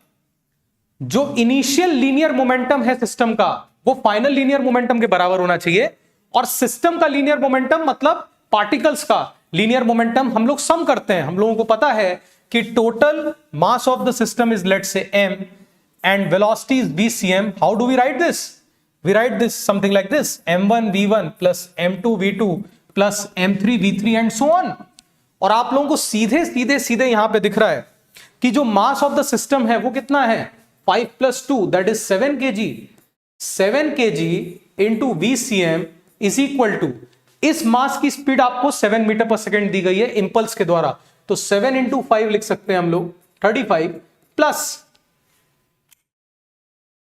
[SPEAKER 1] जो इनिशियल लीनियर मोमेंटम है सिस्टम का वो फाइनल लीनियर मोमेंटम के बराबर होना चाहिए, और सिस्टम का लीनियर मोमेंटम मतलब पार्टिकल्स का लीनियर मोमेंटम हम लोग सम करते हैं। हम लोगों को पता है कि total mass of the system is let's से m and velocity is vcm, how do we write this? We write this something like this: m1 v1 plus m2 v2 plus m3 v3 and so on. और आप लोगों को सीधे सीधे सीधे यहां पे दिख रहा है कि जो मास ऑफ द सिस्टम है वो कितना है, 5 plus 2 that is 7 kg. 7 kg into vcm is equal to, इस मास की स्पीड आपको 7 मीटर पर सेकेंड दी गई है इंपल्स के द्वारा, तो 7 into 5 लिख सकते हैं हम लोग 35 प्लस,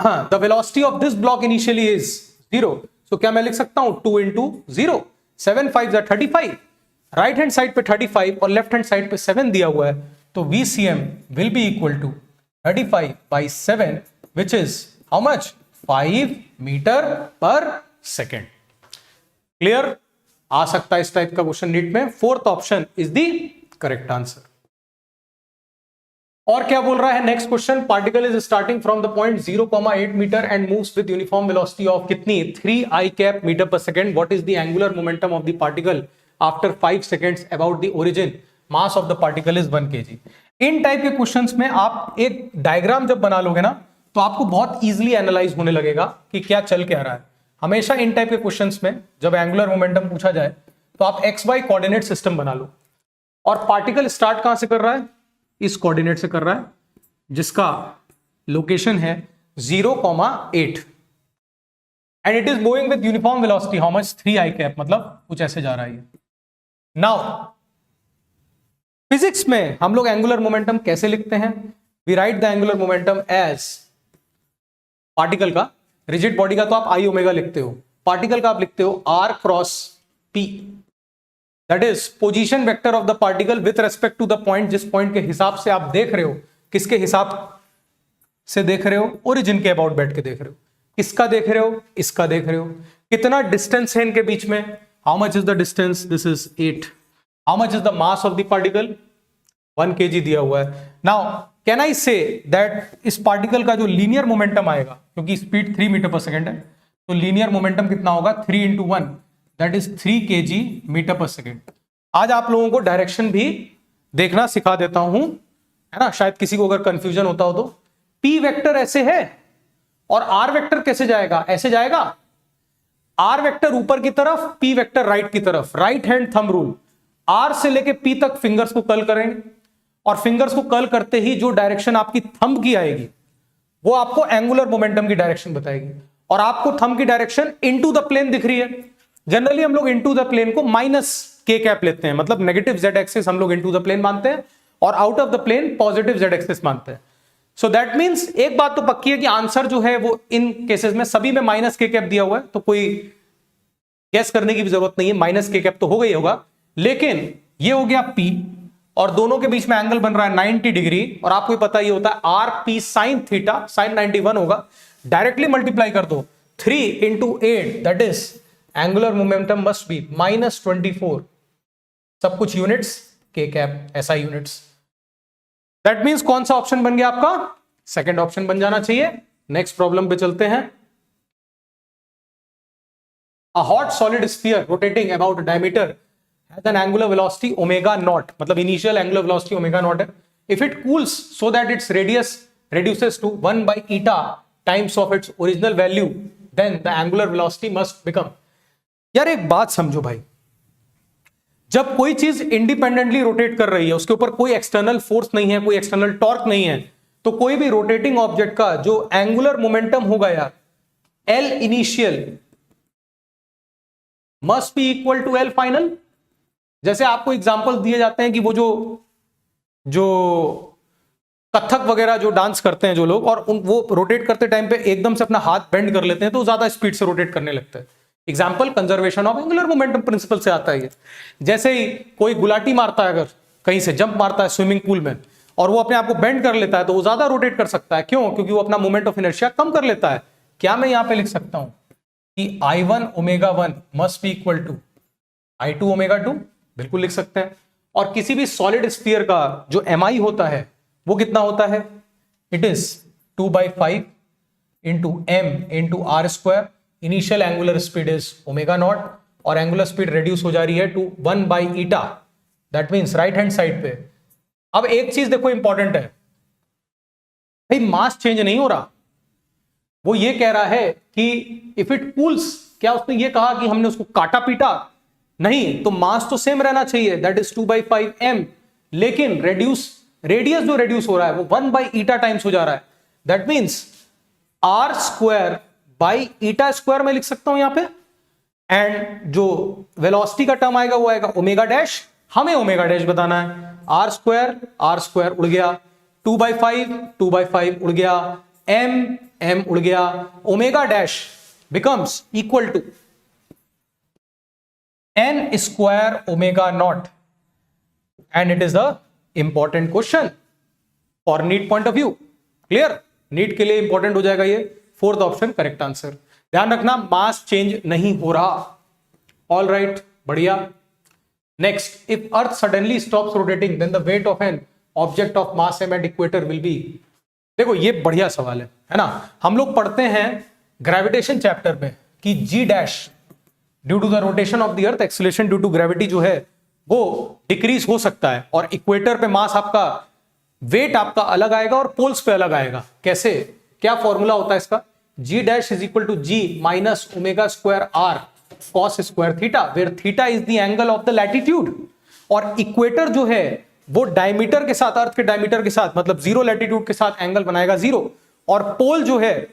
[SPEAKER 1] हाँ, the velocity of this block initially is 0, सो क्या मैं लिख सकता हूं 2 into 0, 7 5 35, राइट हैंड साइड पे 35 और लेफ्ट हैंड साइड पे 7 दिया हुआ है, तो VCM will be equal to 35 by 7 which is how much, 5 metre per second. Clear? आ सकता है इस टाइप का क्वेश्चन नीट में. Fourth option is the correct answer. और क्या बोल रहा है next question, particle is starting from the point 0,8 metre and moves with uniform velocity of कितनी, 3 i cap metre per second. What is the angular momentum of the particle after 5 seconds about the origin, mass of the particle is 1 kg. In type के questions में आप एक diagram जब बना लोगे ना तो आपको बहुत इजीली एनालाइज होने लगेगा कि क्या चल क्या रहा है. हमेशा इन टाइप के क्वेश्चंस में जब एंगुलर मोमेंटम पूछा जाए तो आप एक्स वाई कोऑर्डिनेट सिस्टम बना लो, और पार्टिकल स्टार्ट कहां से कर रहा है, इस कोऑर्डिनेट से कर रहा है जिसका लोकेशन है 0,8 and it is moving with uniform velocity how much, 3 i cap, मतलब कुछ ऐसे जा रहा है. नाउ फिजिक्स में हम लोग एंगुलर मोमेंटम कैसे लिखते हैं, we write the angular momentum as, particle का, रिजिड बॉडी का तो आप आई ओमेगा लिखते हो, पार्टिकल का आप लिखते हो r cross p, that is position vector of the particle with respect to the point, जिस पॉइंट के हिसाब से आप देख रहे हो, किसके हिसाब से देख रहे हो, ओरिजिन के अबाउट बैठ के देख रहे हो, किसका देख रहे हो, इसका देख रहे हो, कितना डिस्टेंस है इनके बीच में, how much is the distance, this is 8, how much is the mass of the particle, 1 kg दिया हुआ है. Now can I say that इस पार्टिकल का जो लीनियर मोमेंटम आएगा, क्योंकि स्पीड 3 मीटर पर सेकेंड है, तो लीनियर मोमेंटम कितना होगा, 3 into 1 दैट इज 3 kg मीटर पर सेकेंड. आज आप लोगों को डायरेक्शन भी देखना सिखा देता हूं, है ना, शायद किसी को अगर कंफ्यूजन होता हो तो. P वेक्टर ऐसे है और R वेक्टर कैसे जाएगा, ऐसे जाएगा, R वेक्टर ऊपर की तरफ, P वेक्टर राइट की तरफ, right hand thumb rule, R से लेके P तक फिंगर्स को कर्ल करेंगे, और फिंगर्स को कर्ल करते ही जो डायरेक्शन आपकी थंब की आएगी वो आपको एंगुलर मोमेंटम की डायरेक्शन बताएगी. और आपको थंब की डायरेक्शन इनटू द प्लेन दिख रही है. जनरली हम लोग इनटू द प्लेन को माइनस के कैप लेते हैं, मतलब नेगेटिव जेड एक्सिस हम लोग इनटू द प्लेन मानते हैं और out of the plane positive Z axis मानते हैं. सो दैट मींस एक बात तो पक्की है कि आंसर जो है वो इन केसेस में सभी में माइनस के कैप दिया हुआ है, तो कोई गैस करने की भी जरूरत नहीं है, माइनस के कैप तो होगा ही होगा. लेकिन ये हो गया P और दोनों के बीच में एंगल बन रहा है 90 डिग्री, और आपको पता ही होता है R P sine theta, sine 91 होगा, डायरेक्टली मल्टीप्लाई कर दो 3 into 8 that is angular momentum must be -24, सब कुछ यूनिट्स, के कैप ऐसा यूनिट्स. दैट मींस कौन सा ऑप्शन बन गया आपका, सेकंड ऑप्शन बन जाना चाहिए. नेक्स्ट प्रॉब्लम पे चलते हैं. A hot solid sphere rotating about a diameter has an angular velocity omega naught, मतलब initial angular velocity omega naught है. If it cools so that its radius reduces to 1 by eta times of its original value, then the angular velocity must become. यार एक बात समझो भाई, जब कोई चीज इंडिपेंडेंटली रोटेट कर रही है, उसके ऊपर कोई एक्सटर्नल फोर्स नहीं है, कोई एक्सटर्नल टॉर्क नहीं है, तो कोई भी रोटेटिंग ऑब्जेक्ट का जो एंगुलर मोमेंटम होगा यार, L initial must be equal to L final. जैसे आपको एग्जांपल दिए जाते हैं कि वो जो कथक वगैरह जो डांस करते हैं जो लोग, और वो रोटेट करते टाइम पे एकदम से अपना हाथ बेंड कर लेते हैं तो ज्यादा स्पीड से रोटेट करने लगता है. Example conservation of angular momentum principle से आता है. जैसे ही कोई गुलाटी मारता है, अगर कहीं से जंप मारता है स्विमिंग पूल में, और वो अपने आप को बेंड कर लेता है, तो वो ज्यादा रोटेट कर सकता है. क्यों? क्योंकि वो अपना मोमेंट ऑफ इनर्शिया कम कर लेता है. क्या मैं यहां पे लिख सकता हूं कि I1 omega 1 must be equal to I2 omega 2? बिल्कुल लिख सकते हैं. और किसी भी सॉलिड स्फीयर का जो Mi होता है वो कितना होता है, it is 2/5 into m into are square. Initial angular speed is omega not, और एंगुलर स्पीड रिड्यूस हो जा रही है to 1 by eta. That means right hand side पे अब एक चीज देखो इंपॉर्टेंट है भाई, मास चेंज नहीं हो रहा, वो ये कह रहा है कि इफ इट कूल्स, क्या उसने ये कहा कि हमने उसको काटा पीटा? नहीं, तो मास तो सेम रहना चाहिए, दैट इज 2/5m, लेकिन रेडियस जो रेड्यूस हो रहा है वो 1/eta टाइम्स हो जा रहा है। दैट मीन्स r²/eta² में लिख सकता हूं यहां पे, एंड जो वेलोसिटी का टर्म आएगा वो आएगा ओमेगा डैश, हमें ओमेगा डैश बताना है। r² उड़ गया, 2/5 उड़ गया, m उड़ गया, omega dash becomes equal to n² omega not, and it is a important question for NEET point of view. Clear? NEET के लिए इंपॉर्टेंट हो जाएगा ये, फोर्थ ऑप्शन करेक्ट आंसर। ध्यान रखना मास चेंज नहीं हो रहा। ऑल राइट, बढ़िया। Next, if earth suddenly stops rotating then the weight of an object of mass m at equator will be. देखो ये बढ़िया सवाल है ना। हम लोग पढ़ते हैं ग्रेविटेशन चैप्टर में कि g dash due to the rotation of the earth acceleration due to gravity जो है वो डिक्रीज हो सकता है, और इक्वेटर पे मास आपका, वेट आपका अलग आएगा और पोल्स पे अलग आएगा। कैसे, क्या फॉर्मूला होता है इसका? g dash is equal to g minus omega square r cos square theta, where theta is the angle of the latitude. और इक्वेटर जो है वो डायमीटर के साथ, अर्थ के डायमीटर के साथ, मतलब जीरो लैटिट्यूड के साथ एंगल बनाएगा 0, और पोल जो है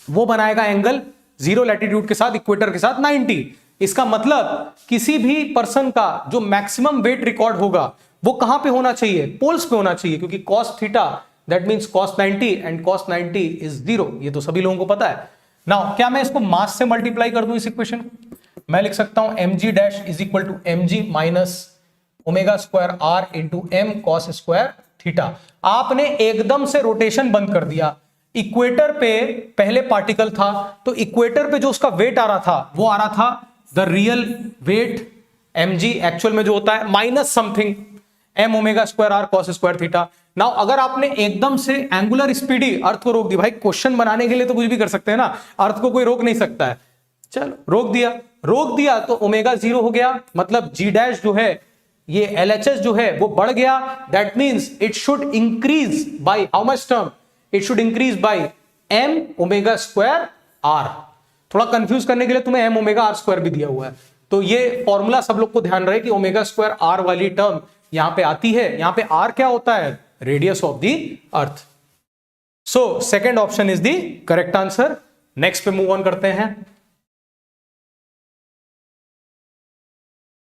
[SPEAKER 1] वो बनाएगा एंगल जीरो लैटिट्यूड के साथ, इक्वेटर के साथ 90। इसका मतलब किसी भी पर्सन का जो मैक्सिमम वेट रिकॉर्ड होगा वो कहां पे होना चाहिए? पोल्स पे होना चाहिए, क्योंकि cos theta that means cos 90 and cos 90 is 0। ये तो सभी लोगों को पता है। नाउ क्या मैं इसको मास से मल्टीप्लाई कर दूं इस इक्वेशन को? मैं लिख सकता हूं mg dash is equal to mg minus omega square r into m cos square theta. आपने एकदम से रोटेशन बंद कर दिया। इक्वेटर पे पहले पार्टिकल था, तो इक्वेटर पे जो उसका वेट आ रहा था वो आ रहा था the real weight mg actual में जो होता है minus something m omega square r cos square theta. Now अगर आपने एकदम से एंगुलर स्पीडी अर्थ को रोक दी, भाई क्वेश्चन बनाने के लिए तो कुछ भी कर सकते हैं ना, अर्थ को कोई रोक नहीं सकता है। चलो रोक दिया तो ओमेगा 0 हो गया, मतलब g डैश जो है ये LHS जो है वो बढ़ गया। That means it should increase by how much term? It should increase by m omega square r। थोड़ा कंफ्यूज करने के लिए तुम्हें m ओमेगा r स्क्वायर भी दिया हुआ है, तो ये फॉर्मूला सब लोग को ध्यान रहे कि ओमेगा स्क्वायर r वाली टर्म यहां पे आती है। यहां पे r क्या होता है? Radius of the earth. So second option is the correct answer. Next पे मूव ऑन करते हैं।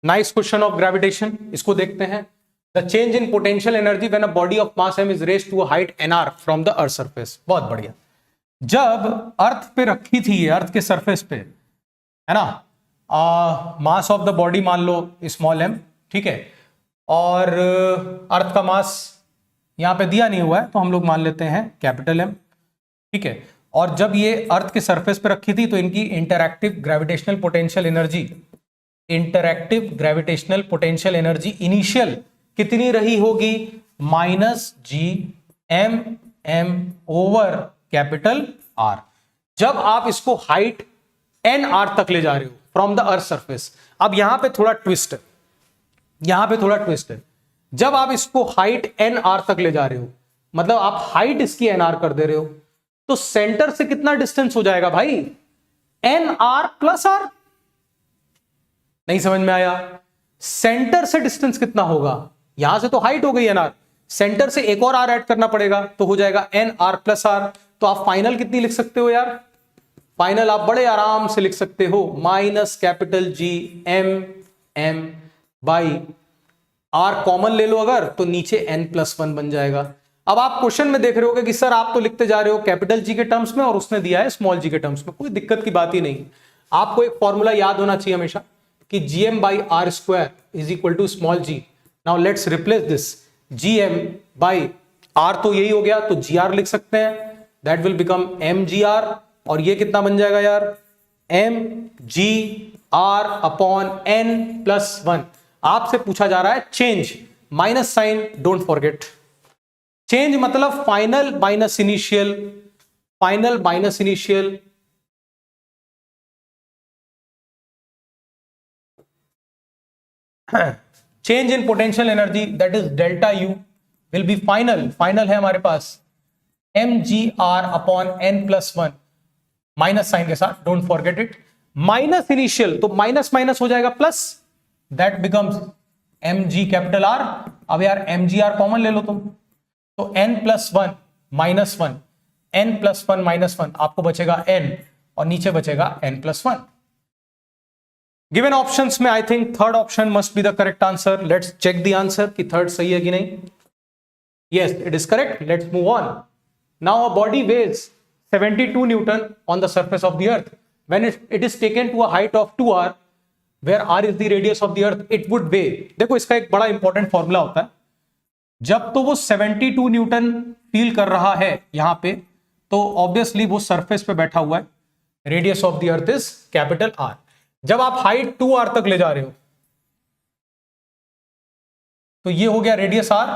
[SPEAKER 1] नाइस क्वेश्चन ऑफ ग्रेविटेशन, इसको देखते हैं। The change in potential energy when a body of mass m is raised to a height nr from the earth surface. बहुत बढ़िया। जब अर्थ पे रखी थी ये, अर्थ के सरफेस पे, है ना, मास ऑफ द बॉडी मान लो स्मॉल m, ठीक है, और अर्थ का मास यहां पे दिया नहीं हुआ है तो हम लोग मान लेते हैं कैपिटल M, ठीक है। और जब ये अर्थ के सरफेस पे रखी थी तो इनकी interactive gravitational potential energy initial कितनी रही होगी? -Gm over capital R। जब आप इसको हाइट nr तक ले जा रहे हो फ्रॉम द अर्थ सरफेस। अब यहां पे थोड़ा ट्विस्ट है, जब आप इसको हाइट nr तक ले जा रहे हो, मतलब आप हाइट इसकी nr कर दे रहे हो, तो सेंटर से कितना डिस्टेंस हो जाएगा भाई? nr plus r। नहीं समझ में आया? सेंटर से डिस्टेंस कितना होगा? यहां से तो हाइट हो गई nr, सेंटर से एक और r ऐड करना पड़ेगा तो हो जाएगा nr प्लस r। तो आप फाइनल कितनी लिख सकते हो यार? फाइनल आप बड़े आराम से लिख सकते हो minus capital Gm by r common ले लो अगर, तो नीचे n+1 बन जाएगा। अब आप क्वेश्चन में देख रहे हो कि सर आप तो लिखते जा रहे हो कैपिटल G के टर्म्स में और उसने दिया है स्मॉल g के टर्म्स में। कोई दिक्कत की बात ही नहीं। आपको एक फॉर्मूला याद होना चाहिए हमेशा कि Gm by r square is equal to small g। Now let's replace this. Gm by r तो यही हो गया, तो gr लिख सकते हैं, दैट विल बिकम mgr। और ये कितना बन जाएगा यार? mgr upon n+1। आपसे पूछा जा रहा है change, minus sign don't forget. Change मतलब final minus initial, change in potential energy that is delta U will be final है हमारे पास mgr upon n+1 minus sign के साथ, don't forget it, minus initial तो माइनस माइनस हो जाएगा plus, that becomes mg capital R। अब यार mgr कॉमन ले लो तुम, तो n+1 -1, n+1 -1 आपको बचेगा n और नीचे बचेगा n+1। गिवन ऑप्शंस में I think third option must be the correct answer. Let's check the answer कि थर्ड सही है कि नहीं। Yes, it is correct. Let's move on. Now a body weighs 72 newton on the surface of the earth. When it is taken to a height of 2r, where r is the radius of the earth, it would weigh। देखो इसका एक बड़ा important formula होता है, जब तो वो 72 Newton feel कर रहा है यहां पे, तो ऑब्वियसली वो सरफेस पे बैठा हुआ है, radius of the earth is capital R। जब आप हाइट 2r तक ले जा रहे हो तो ये हो गया रेडियस R,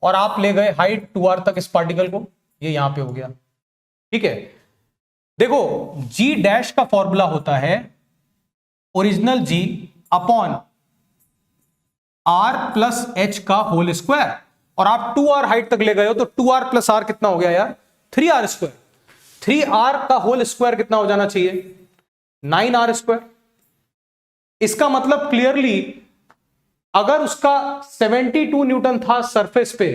[SPEAKER 1] और आप ले गए हाइट 2r तक इस पार्टिकल को, ये यहां पे हो गया। ठीक है, देखो g डैश का फॉर्मूला होता है original g upon r plus h का होल स्क्वायर, और आप 2r हाइट तक ले गए हो तो 2r प्लस r कितना हो गया यार, 3r स्क्वायर। 3r का होल स्क्वायर कितना हो जाना चाहिए, 9r स्क्वायर। इसका मतलब क्लियरली अगर उसका 72 न्यूटन था सरफेस पे,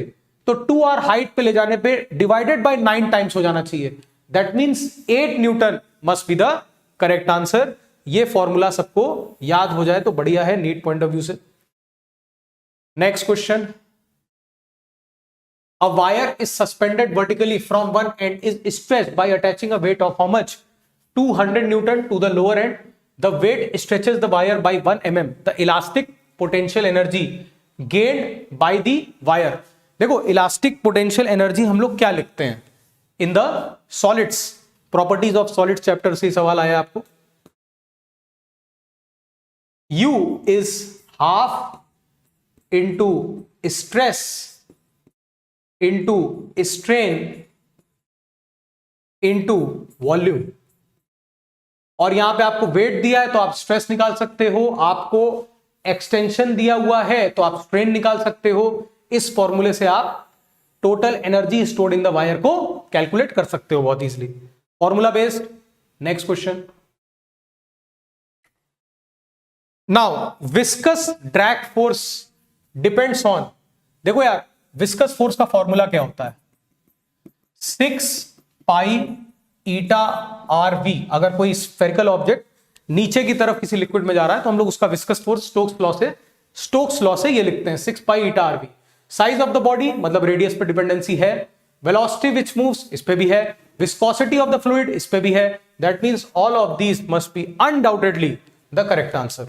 [SPEAKER 1] तो 2r हाइट पे ले जाने पे डिवाइडेड बाय 9 टाइम्स हो जाना चाहिए। That means 8 newton must be the correct answer. ये फॉर्मूला सबको याद हो जाए तो बढ़िया है नीट पॉइंट ऑफ व्यू से। Next question, a wire is suspended vertically from one end is stretched by attaching a weight of how much, 200 newton to the lower end. The weight stretches the wire by 1 mm। The elastic potential energy gained by the wire. देखो elastic potential energy हम लोग क्या लिखते हैं in the solids, properties of solids chapter से सवाल आया आपको। U is half into stress into strain into volume, और यहां पे आपको वेट दिया है तो आप स्ट्रेस निकाल सकते हो, आपको एक्सटेंशन दिया हुआ है तो आप स्ट्रेन निकाल सकते हो। इस फॉर्मूले से आप total energy stored in the wire को कैलकुलेट कर सकते हो बहुत easily, formula based. Next question, now viscous drag force depends on, देखो यार विस्कस फोर्स का फॉर्मूला क्या होता है, 6 पाई ईटा आर वी। अगर कोई स्फेरिकल ऑब्जेक्ट नीचे की तरफ किसी लिक्विड में जा रहा है तो हम लोग उसका विस्कस फोर्स स्टोक्स लॉ से ये लिखते हैं 6 pi eta r v. Size of the body मतलब रेडियस पे डिपेंडेंसी है, वेलोसिटी विच मूव्स इस पे भी है, विस्कोसिटी ऑफ द फ्लूइड इस पे भी है। That means all of these must be undoubtedly the correct answer.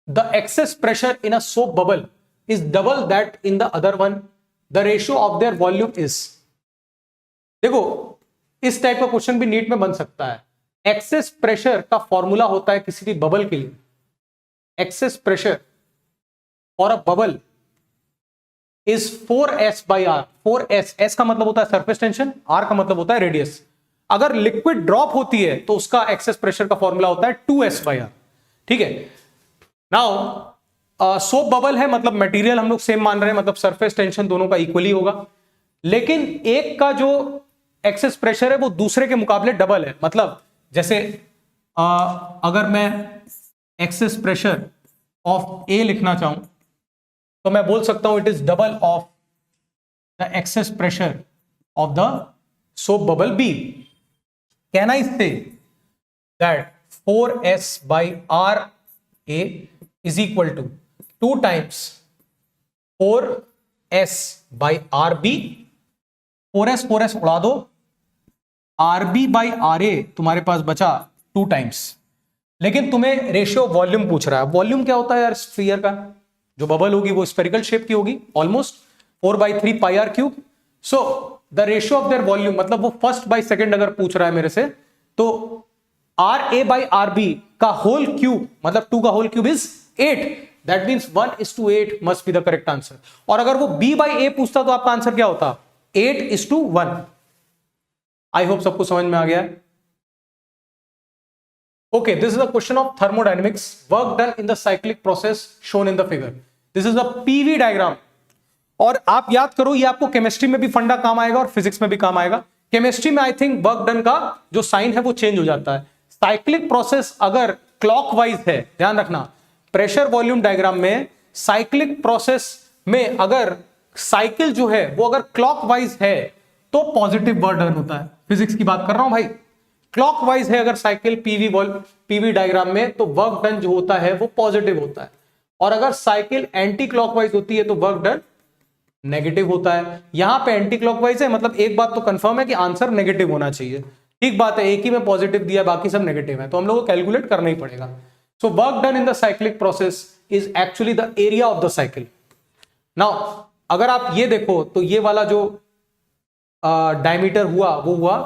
[SPEAKER 1] The excess pressure in a soap bubble is double that in the other one, the ratio of their volume is. देखो इस type का question भी NEET में बन सकता है। Excess pressure का formula होता है किसी भी बबल के लिए, एक्सेस प्रेशर और a bubble is 4s by r। 4s, s का मतलब होता है सरफेस टेंशन, r का मतलब होता है रेडियस। अगर लिक्विड ड्रॉप होती है तो उसका एक्सेस प्रेशर का फॉर्मूला होता है 2s by r। ठीक है, नाउ सोप बबल है मतलब मटेरियल हम लोग सेम मान रहे हैं, मतलब सरफेस टेंशन दोनों का इक्वली होगा, लेकिन एक का जो एक्सेस प्रेशर है वो दूसरे के मुकाबले डबल है। मतलब जैसे अगर मैं एक्सेस प्रेशर ऑफ ए लिखना चाहूं तो मैं बोल सकता हूं it is double of the excess pressure of the soap bubble B. Can I say that 4s by r a is equal to 2 times 4s by r b। 4s उड़ा दो, rb by ra तुम्हारे पास बचा 2 times. लेकिन तुम्हें ratio volume पूछ रहा है। Volume क्या होता है यार स्फीयर का, जो बबल होगी वो स्फेरिकल शेप की होगी, almost 4/3 pi R cube. So the ratio of their volume मतलब वो फर्स्ट बाय सेकंड अगर पूछ रहा है मेरे से, तो R A by R B का होल क्यूब मतलब 2 का whole cube is 8। That means 1:8 must be the correct answer. और अगर वो b बाई ए पूछता तो आपका आंसर क्या होता, 8:1। आई होप सबको समझ में आ गया है। Okay, this is a question of thermodynamics, work done in the cyclic process shown in the figure। This is a PV diagram. और आप याद करो, ये आपको केमिस्ट्री में भी फंडा काम आएगा और फिजिक्स में भी काम आएगा। केमिस्ट्री में आई थिंक वर्क डन का जो साइन है वो चेंज हो जाता है। साइक्लिक प्रोसेस अगर क्लॉकवाइज है, ध्यान रखना, प्रेशर वॉल्यूम डायग्राम में साइक्लिक प्रोसेस में अगर साइकिल जो है वो अगर क्लॉकवाइज है तो पॉजिटिव वर्क डन होता है। फिजिक्स की बात कर रहा हूं भाई। क्लॉकवाइज है अगर साइकिल पीवी डायग्राम में तो वर्क डन जो होता है वो पॉजिटिव होता है, और अगर साइकिल एंटी क्लॉकवाइज होती है तो वर्क डन नेगेटिव होता है। यहां पे एंटी क्लॉकवाइज है, मतलब एक बात तो कंफर्म है कि आंसर नेगेटिव होना चाहिए। ठीक बात है, एक ही में पॉजिटिव दिया, बाकी सब नेगेटिव है, तो हम लोग को कैलकुलेट करना ही पड़ेगा। So work done in the cyclic process is actually the area of the cycle. Now अगर आप ये देखो तो ये वाला जो डायमीटर हुआ वो हुआ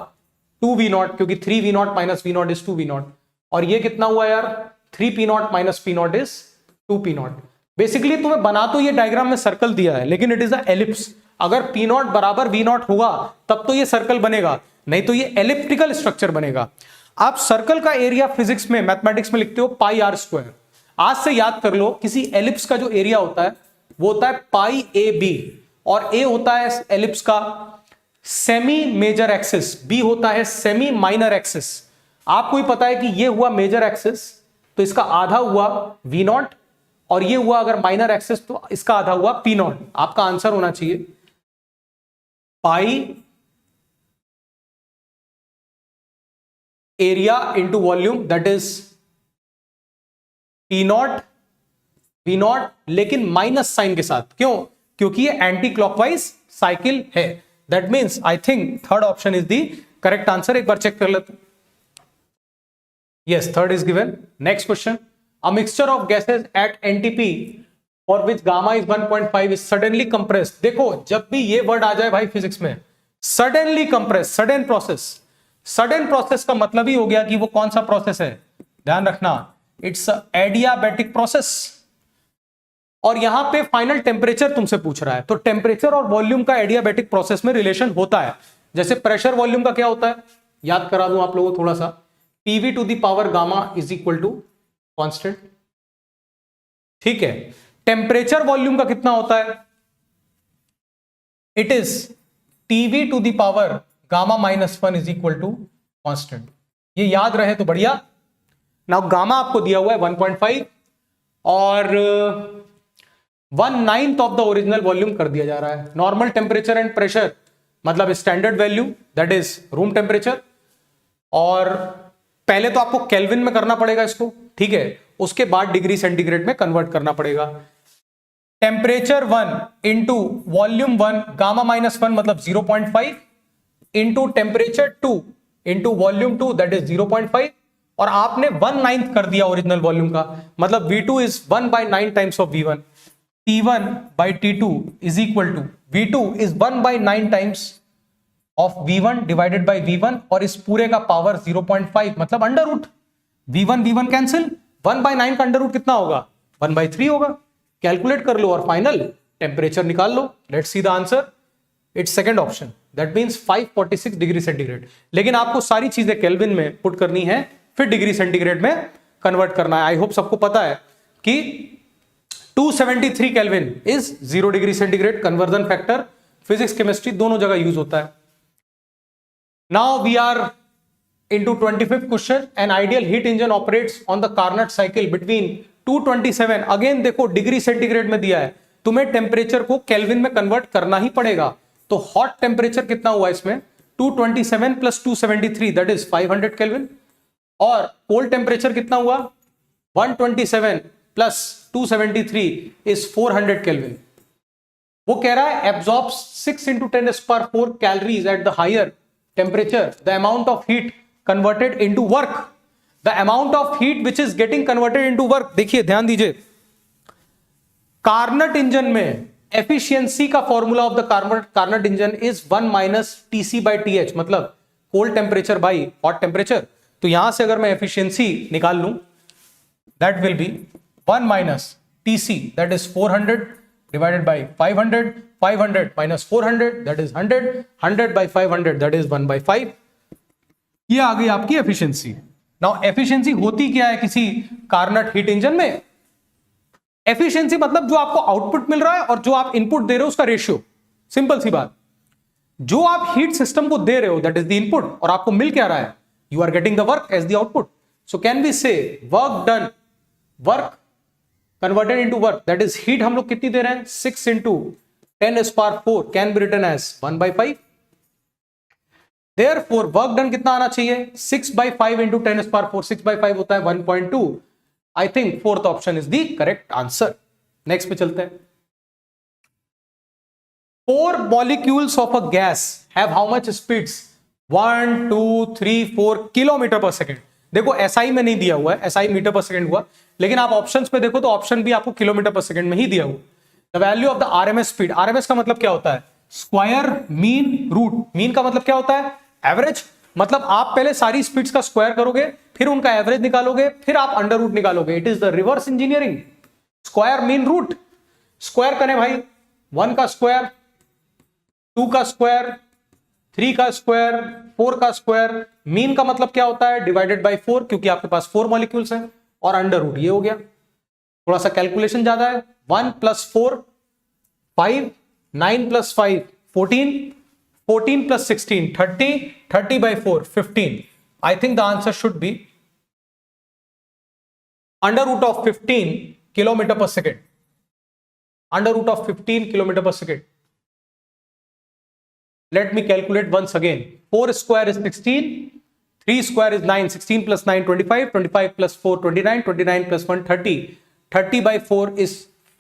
[SPEAKER 1] 2v0, क्योंकि 3v0 minus v0 is 2v0, और ये कितना हुआ यार 3p0 minus p0 is 2p0। Basically तुम्हें बना तो ये डायग्राम में सर्कल दिया है, लेकिन इट इज अ एलिप्स। अगर p0 बराबर v0 होगा तब तो ये सर्कल बनेगा, नहीं तो ये एलिप्टिकल स्ट्रक्चर बनेगा। आप सर्कल का एरिया फिजिक्स में, मैथमेटिक्स में लिखते हो पाई आर स्क्वायर। आज से याद कर लो, किसी एलिप्स का जो एरिया होता है वो होता है पाई ए बी, और ए होता है एलिप्स का सेमी मेजर एक्सिस, बी होता है सेमी माइनर एक्सिस। आपको ही पता है कि ये हुआ मेजर एक्सिस तो इसका आधा हुआ v0, और ये हुआ अगर माइनर एक्सिस तो इसका आधा हुआ p0। आपका आंसर होना चाहिए pi area into volume, that is p0 v0, लेकिन माइनस साइन के साथ। क्यों? क्योंकि ये एंटी क्लॉकवाइज साइकिल है। That means I think third option is the correct answer. एक बार चेक कर लेते। Yes, third is given. Next question, a mixture of gases at NTP for which gamma is 1.5 is suddenly compressed. देखो, जब भी ये word आ जाए भाई physics में, suddenly compress, sudden process. Sudden process का मतलब ही हो गया कि वो कौन सा प्रोसेस है, ध्यान रखना, इट्स एडियाबैटिक प्रोसेस। और यहां पे फाइनल टेम्परेचर तुमसे पूछ रहा है, तो टेम्परेचर और वॉल्यूम का एडियाबैटिक प्रोसेस में रिलेशन होता है। जैसे प्रेशर वॉल्यूम का क्या होता है, याद करा दूं आप लोगों को थोड़ा सा, PV to the power gamma is equal to constant. ठीक है, टेम्परेचर वॉल्यूम का कितना होता है, it is TV to the power gamma -1 is equal to constant. ये याद रहे तो बढ़िया। नाउ गामा आपको दिया हुआ है 1.5 और 1/9 ऑफ द ओरिजिनल वॉल्यूम कर दिया जा रहा है। नॉर्मल टेम्परेचर एंड प्रेशर मतलब standard value, that is room temperature, और पहले तो आपको केल्विन में करना पड़ेगा इसको, ठीक है, उसके बाद डिग्री सेंटीग्रेड में कन्वर्ट करना पड़ेगा। टेम्परेचर 1 इंटू वॉल्यूम 1 गामा -1 मतलब 0.5 into temperature 2 into volume 2 that is 0.5, और आपने 1/9 कर दिया ओरिजिनल वॉल्यूम का, मतलब V2 is 1/9 times of V1। T1 by T2 is equal to V2 is 1/9 times of V1 divided by V1, और इस पूरे का पावर 0.5 मतलब अंडर रूट। V1 कैंसिल, 1/9 का अंडर रूट कितना होगा, 1/3 होगा। कैलकुलेट कर लो और फाइनल टेम्परेचर निकाल लो। Let's see the answer, it's second option, that means 546 degree centigrade. लेकिन आपको सारी चीजें केल्विन में पुट करनी है, फिर डिग्री सेंटीग्रेड में कन्वर्ट करना है। आई होप सबको पता है कि 273 kelvin is 0 degree centigrade. Conversion factor physics chemistry दोनों जगह यूज होता है। Now we are into 25th question, an ideal heat engine operates on the Carnot cycle between 227। Again देखो डिग्री सेंटीग्रेड में दिया है, तुम्हें टेम्परेचर को केल्विन में कन्वर्ट करना ही पड़ेगा। तो हॉट टेम्परेचर कितना हुआ इसमें, 227 प्लस 273 दैट इज 500 केल्विन, और कोल्ड टेम्परेचर कितना हुआ, 127 प्लस 273 इज 400 केल्विन। वो कह रहा है absorbs 6 into 10⁴ calories at the higher temperature, the amount of heat converted into work, the amount of heat which is getting converted into work. देखिए ध्यान दीजिए, कार्नट इंजन में एफिशिएंसी का formula of the Carnot engine is 1 - TC/TH, मतलब cold temperature by hot temperature. तो यहां से अगर मैं एफिशिएंसी निकाल लूं, that will be 1 - TC that is 400 divided by 500, 500 minus 400 that is 100, 100 by 500 that is 1/5। ये आ गई आपकी एफिशिएंसी। नाउ एफिशिएंसी होती क्या है किसी कार्नट हीट इंजन में, एफिशिएंसी मतलब जो आपको आउटपुट मिल रहा है और जो आप इनपुट दे रहे हो उसका रेशियो। सिंपल सी बात, जो आप हीट सिस्टम को दे रहे हो दैट इज द इनपुट और आपको मिल क्या रहा है, you are getting the work as the output. So can we say work done, work converted into work, that is heat हम लोग कितनी दे रहे हैं, 6 into 10⁴ can be written as 1/5। Therefore work done कितना आना चाहिए, 6/5 into 10⁴, 6/5 होता है 1.2। I think fourth option is the correct answer. Next पे चलते हैं। 4 molecules of a gas have how much speeds, 1 2 3 4 kilometre per second. देखो एसआई में नहीं दिया हुआ है, एसआई मीटर पर सेकेंड हुआ, लेकिन आप ऑप्शंस में देखो तो ऑप्शन भी आपको किलोमीटर पर सेकेंड में ही दिया हुआ। The value of the RMS speed, RMS का मतलब क्या होता है, स्क्वायर मीन रूट। मीन का मतलब क्या होता है, एवरेज। मतलब आप पहले सारी स्पीड्स का स्क्वायर करोगे, फिर उनका एवरेज निकालोगे, फिर आप अंडर रूट निकालोगे। It is the reverse engineering, square mean root. Square करें भाई, 1 का स्क्वायर, 2 का स्क्वायर, 3 का स्क्वायर, 4 का स्क्वायर। मीन का मतलब क्या होता है, डिवाइडेड बाय 4, क्योंकि आपके पास 4 मॉलिक्यूल्स हैं, और अंडर रूट ये हो गया। थोड़ा सा कैलकुलेशन ज्यादा है, 1 + 4 5, 9 + 5 14, 14 + 16 30, 30/4 15। I think the answer should be under root of 15 kilometre per second, under root of 15 kilometre per second. Let me calculate once again. 4 square is 16, 3 square is 9, 16 + 9 25, 25 + 4 29, 29 + 1 30, 30/4 is,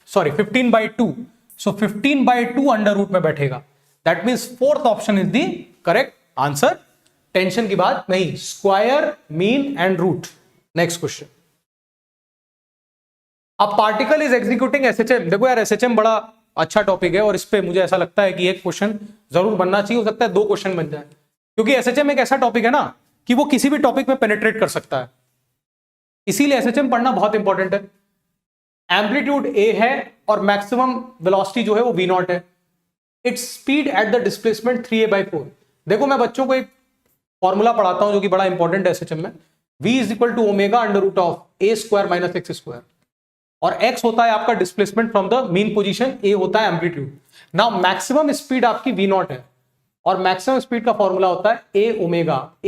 [SPEAKER 1] sorry 15/2, so 15/2 under root में बैठेगा। That means fourth option is the correct answer। Tension की बात नहीं, square mean and root. Next question. अब particle is executing SHM. देखो यार SHM बड़ा अच्छा टॉपिक है और इस पे मुझे ऐसा लगता है कि एक क्वेश्चन जरूर बनना चाहिए, हो सकता है 2 क्वेश्चन बन जाए, क्योंकि एसएचएम एक ऐसा टॉपिक है ना कि वो किसी भी टॉपिक में पेनिट्रेट कर सकता है, इसीलिए एसएचएम पढ़ना बहुत इंपॉर्टेंट है। एम्पलीट्यूड ए है और मैक्सिमम वेलोसिटी जो है वो v0 है। Its speed at the displacement 3a/4। देखो मैं बच्चों को एक फॉर्मूला पढ़ाता हूं जो कि बड़ा इंपॉर्टेंट है एसएचएम में। v = ω √a² - x², और x होता है आपका displacement from the mean position, a होता है एम्पलीट्यूड। नाउ मैक्सिमम स्पीड आपकी v0 है और मैक्सिमम स्पीड का फॉर्मूला होता है a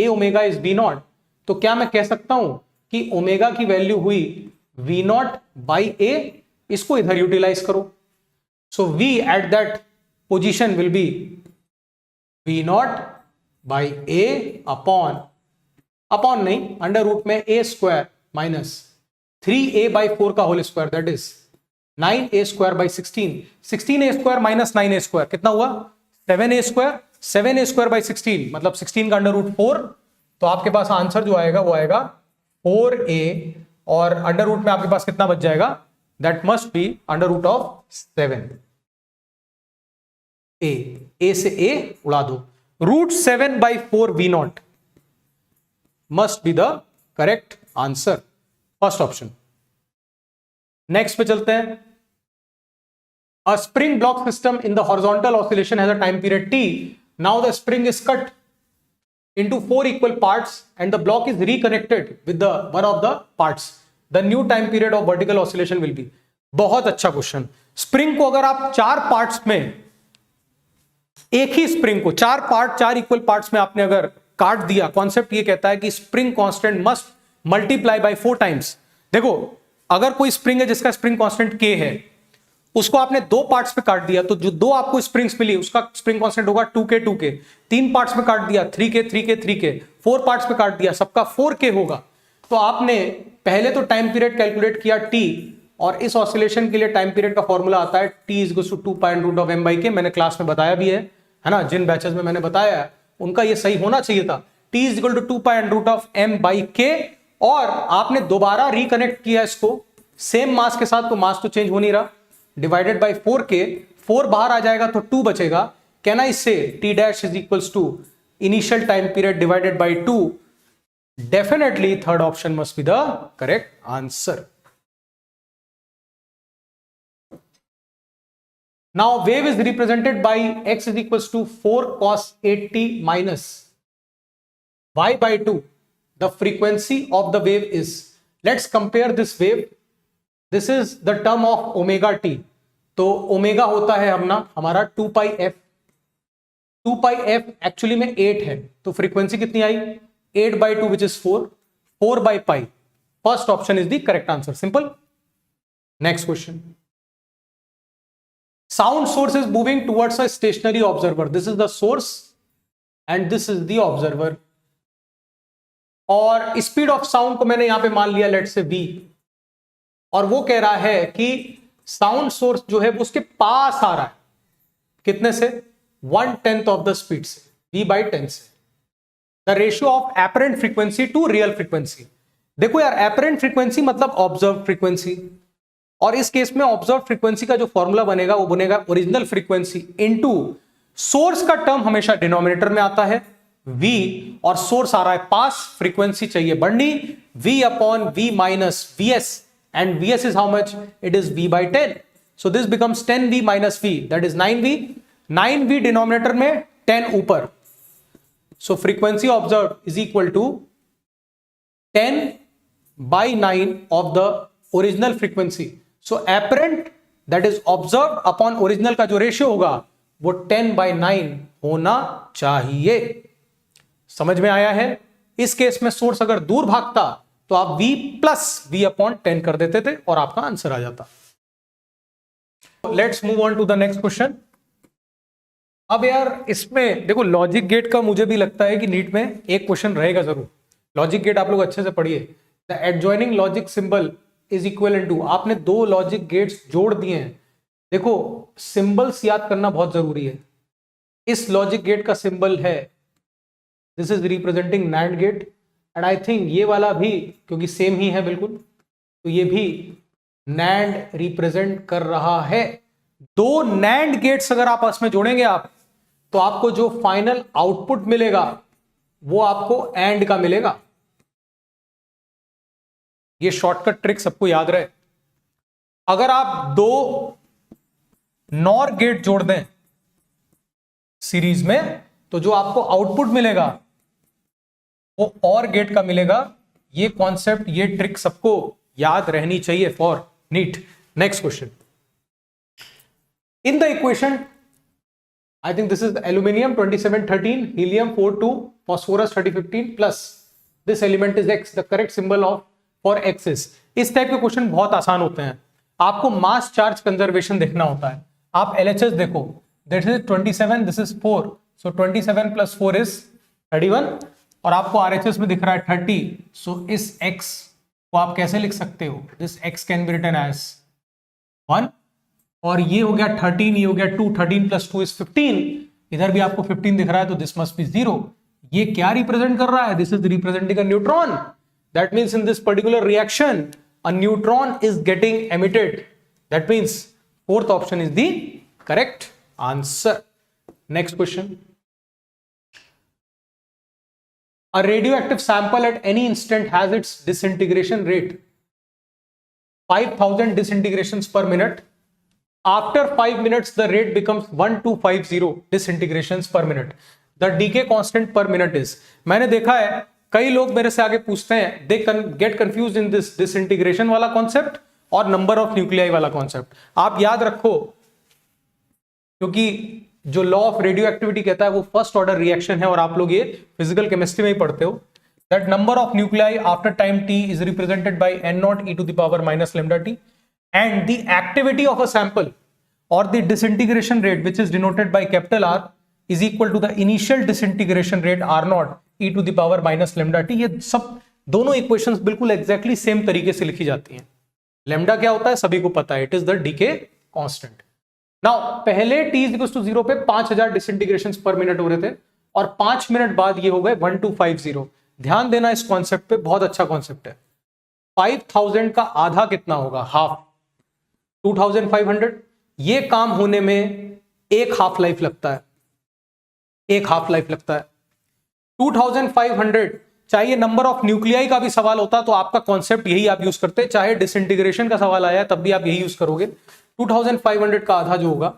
[SPEAKER 1] ओमेगा इज v0। तो क्या मैं कह सकता हूं कि ओमेगा की वैल्यू हुई v0/a, इसको इधर यूटिलाइज करो। सो v at that position will be v0/a upon नहीं, अंडर रूट में a² - 3a/4 का whole square, that is 9a² / 16 16a² - 9a², कितना हुआ 7a², 7a²/16 मतलब 16 का अंडर रूट 4। तो आपके पास आंसर जो आएगा वो आएगा 4a, और अंडर रूट में आपके पास कितना बच जाएगा, that must be under root of 7। a से a उड़ा दो, √7/4 v0 must be the correct answer, first option. Next पे चलते हैं। A spring block system in the horizontal oscillation has a time period t। Now the spring is cut into 4 equal parts and the block is reconnected with the one of the parts. The new time period of vertical oscillation will be। बहुत अच्छा question. Spring को अगर आप 4 parts में, एक ही spring को 4 equal parts में आपने अगर काट दिया, कॉन्सेप्ट ये कहता है कि spring constant must multiply by 4 times. देखो अगर कोई स्प्रिंग है जिसका स्प्रिंग कांस्टेंट k है, उसको आपने 2 पार्ट्स पे काट दिया, तो जो 2 आपको स्प्रिंग्स मिली उसका स्प्रिंग कांस्टेंट होगा 2k 3 पार्ट्स में काट दिया 3k 4 पार्ट्स में काट दिया सबका 4k होगा। तो आपने पहले तो टाइम पीरियड कैलकुलेट किया t, और इस ऑसिलेशन के लिए टाइम पीरियड का फॉर्मूला आता है t = 2π√m/k। मैंने क्लास में बताया भी है ना, जिन बैचेस में मैंने बताया उनका ये सही होना चाहिए था। t = 2π√m/k, और आपने दोबारा रिकनेक्ट किया इसको सेम मास के साथ, तो मास तो चेंज हो नहीं रहा, डिवाइडेड बाय 4k, 4 बाहर आ जाएगा तो 2 बचेगा। Can I say t dash is equals to initial time period divided by 2। Definitely third option must be the correct answer. Now wave is represented by x is equals to 4 cos 8t minus y/2। The frequency of the wave is, let's compare this wave this is the term of omega T. तो omega होता है हमारा 2 pi F. 2 pi F actually में 8 है, तो frequency कितनी आई 8/2 which is 4 by pi. First option is the correct answer, simple. Next question, sound source is moving towards a stationary observer, this is the source and this is the observer. और speed of sound को मैंने यहां पे मान लिया late से v, और वो कह रहा है कि साउंड सोर्स जो है वो उसके पास आ रहा है, कितने से 1/10 ऑफ द स्पीड से, v/10 से। The ratio of apparent frequency to real frequency. देखो यार, एपरेंट फ्रीक्वेंसी मतलब ऑब्जर्व फ्रीक्वेंसी, और इस केस में ऑब्जर्व फ्रीक्वेंसी का जो फॉर्मूला बनेगा वो बनेगा ओरिजिनल फ्रीक्वेंसी इनटू सोर्स का टर्म हमेशा डिनोमिनेटर में आता है v, और सोर्स आ रहा है पास, फ्रीक्वेंसी चाहिए बढ़नी, v/v - vs, and vs is how much? It is v/10. So this becomes 10v minus v, that is 9v. 9v denominator में, 10 ऊपर, so frequency observed is equal to 10/9 of the original frequency. So apparent, that is observed upon original का जो ratio होगा वो 10/9 होना चाहिए। समझ में आया है? इस केस में सोर्स अगर दूर भागता तो आप v + v/10 कर देते थे और आपका आंसर आ जाता। Let's move on to the next question. अब यार इसमें देखो, लॉजिक गेट का मुझे भी लगता है कि नीट में एक क्वेश्चन रहेगा जरूर। लॉजिक गेट आप लोग अच्छे से पढ़िए। The adjoining logic symbol is equal to, आपने 2 लॉजिक गेट्स जोड़ दिए हैं। देखो, सिंबल्स याद करना बहुत जरूरी है। इस लॉजिक गेट का सिंबल है, this is representing NAND gate, and I think ये वाला भी, क्योंकि सेम ही है बिल्कुल, तो ये भी नैंड रिप्रेजेंट कर रहा है। 2 नैंड गेट्स अगर आपस में जोड़ेंगे आप, तो आपको जो फाइनल आउटपुट मिलेगा वो आपको एंड का मिलेगा। ये शॉर्टकट ट्रिक सबको याद रहे। अगर आप 2 नॉर गेट जोड़ दें सीरीज में, तो जो आपको आउटपुट मिलेगा वो और गेट का मिलेगा। ये कॉन्सेप्ट, ये ट्रिक सबको याद रहनी चाहिए for NEET. Next question, in the equation, I think this is aluminium 2713, helium 42, phosphorus 3015 plus this element is x, the correct symbol of for x is. इस टाइप के क्वेश्चन बहुत आसान होते हैं। आपको मास चार्ज कंजर्वेशन देखना होता है। आप LHS देखो, this is 27, this is 4, so 27 + 4 is 31, और आपको RHS में दिख रहा है 30, सो इस x को आप कैसे लिख सकते हो? This x can be written as 1, और ये हो गया 13, ये हो गया 2, 13 + 2 इज 15, इधर भी आपको 15 दिख रहा है, तो दिस मस्ट बी 0। ये क्या रिप्रेजेंट कर रहा है? This is representing a neutron. That means in this particular reaction a neutron is getting emitted. That means fourth option is the correct answer. Next question, a radioactive sample at any instant has its disintegration rate 5000 disintegrations per minute. After 5 minutes the rate becomes 1250 disintegrations per minute. The decay constant per minute is, मैंने देखा है कई लोग मेरे से आगे पूछते हैं, they get confused in this disintegration वाला कॉन्सेप्ट और नंबर ऑफ न्यूक्लियाई वाला कॉन्सेप्ट। आप याद रखो, क्योंकि जो लॉ ऑफ रेडियो एक्टिविटी कहता है वो फर्स्ट ऑर्डर रिएक्शन है, और आप लोग ये फिजिकल केमिस्ट्री में ही पढ़ते हो। That number of nuclei after time t is represented bye n0 e to the power minus lambda t, and the activity of a sample or the disintegration rate which is denoted by capital R is equal to the initial disintegration rate r0 e to the power minus lambda t। ये सब दोनों equations बिल्कुल exactly same तरीके से लिखी जाती हैं। Lambda क्या होता है सभी को पता है, it is the decay constant. Now पहले t = 0 पे 5000 डिसइंटीग्रेशंस पर मिनट हो रहे थे, और 5 मिनट बाद ये हो गए 1250। ध्यान देना इस कॉन्सेप्ट पे, बहुत अच्छा कॉन्सेप्ट है। 5000 का आधा कितना होगा? हाफ, 2500। ये काम होने में एक हाफ लाइफ लगता है, एक हाफ लाइफ लगता है। 2500, चाहे नंबर ऑफ न्यूक्लियाई का भी सवाल होता तो आपका कॉन्सेप्ट यही आप यूज करते, चाहे डिसइंटीग्रेशन का सवाल आया तब भी आप यही यूज करोगे। 2500 का आधा जो होगा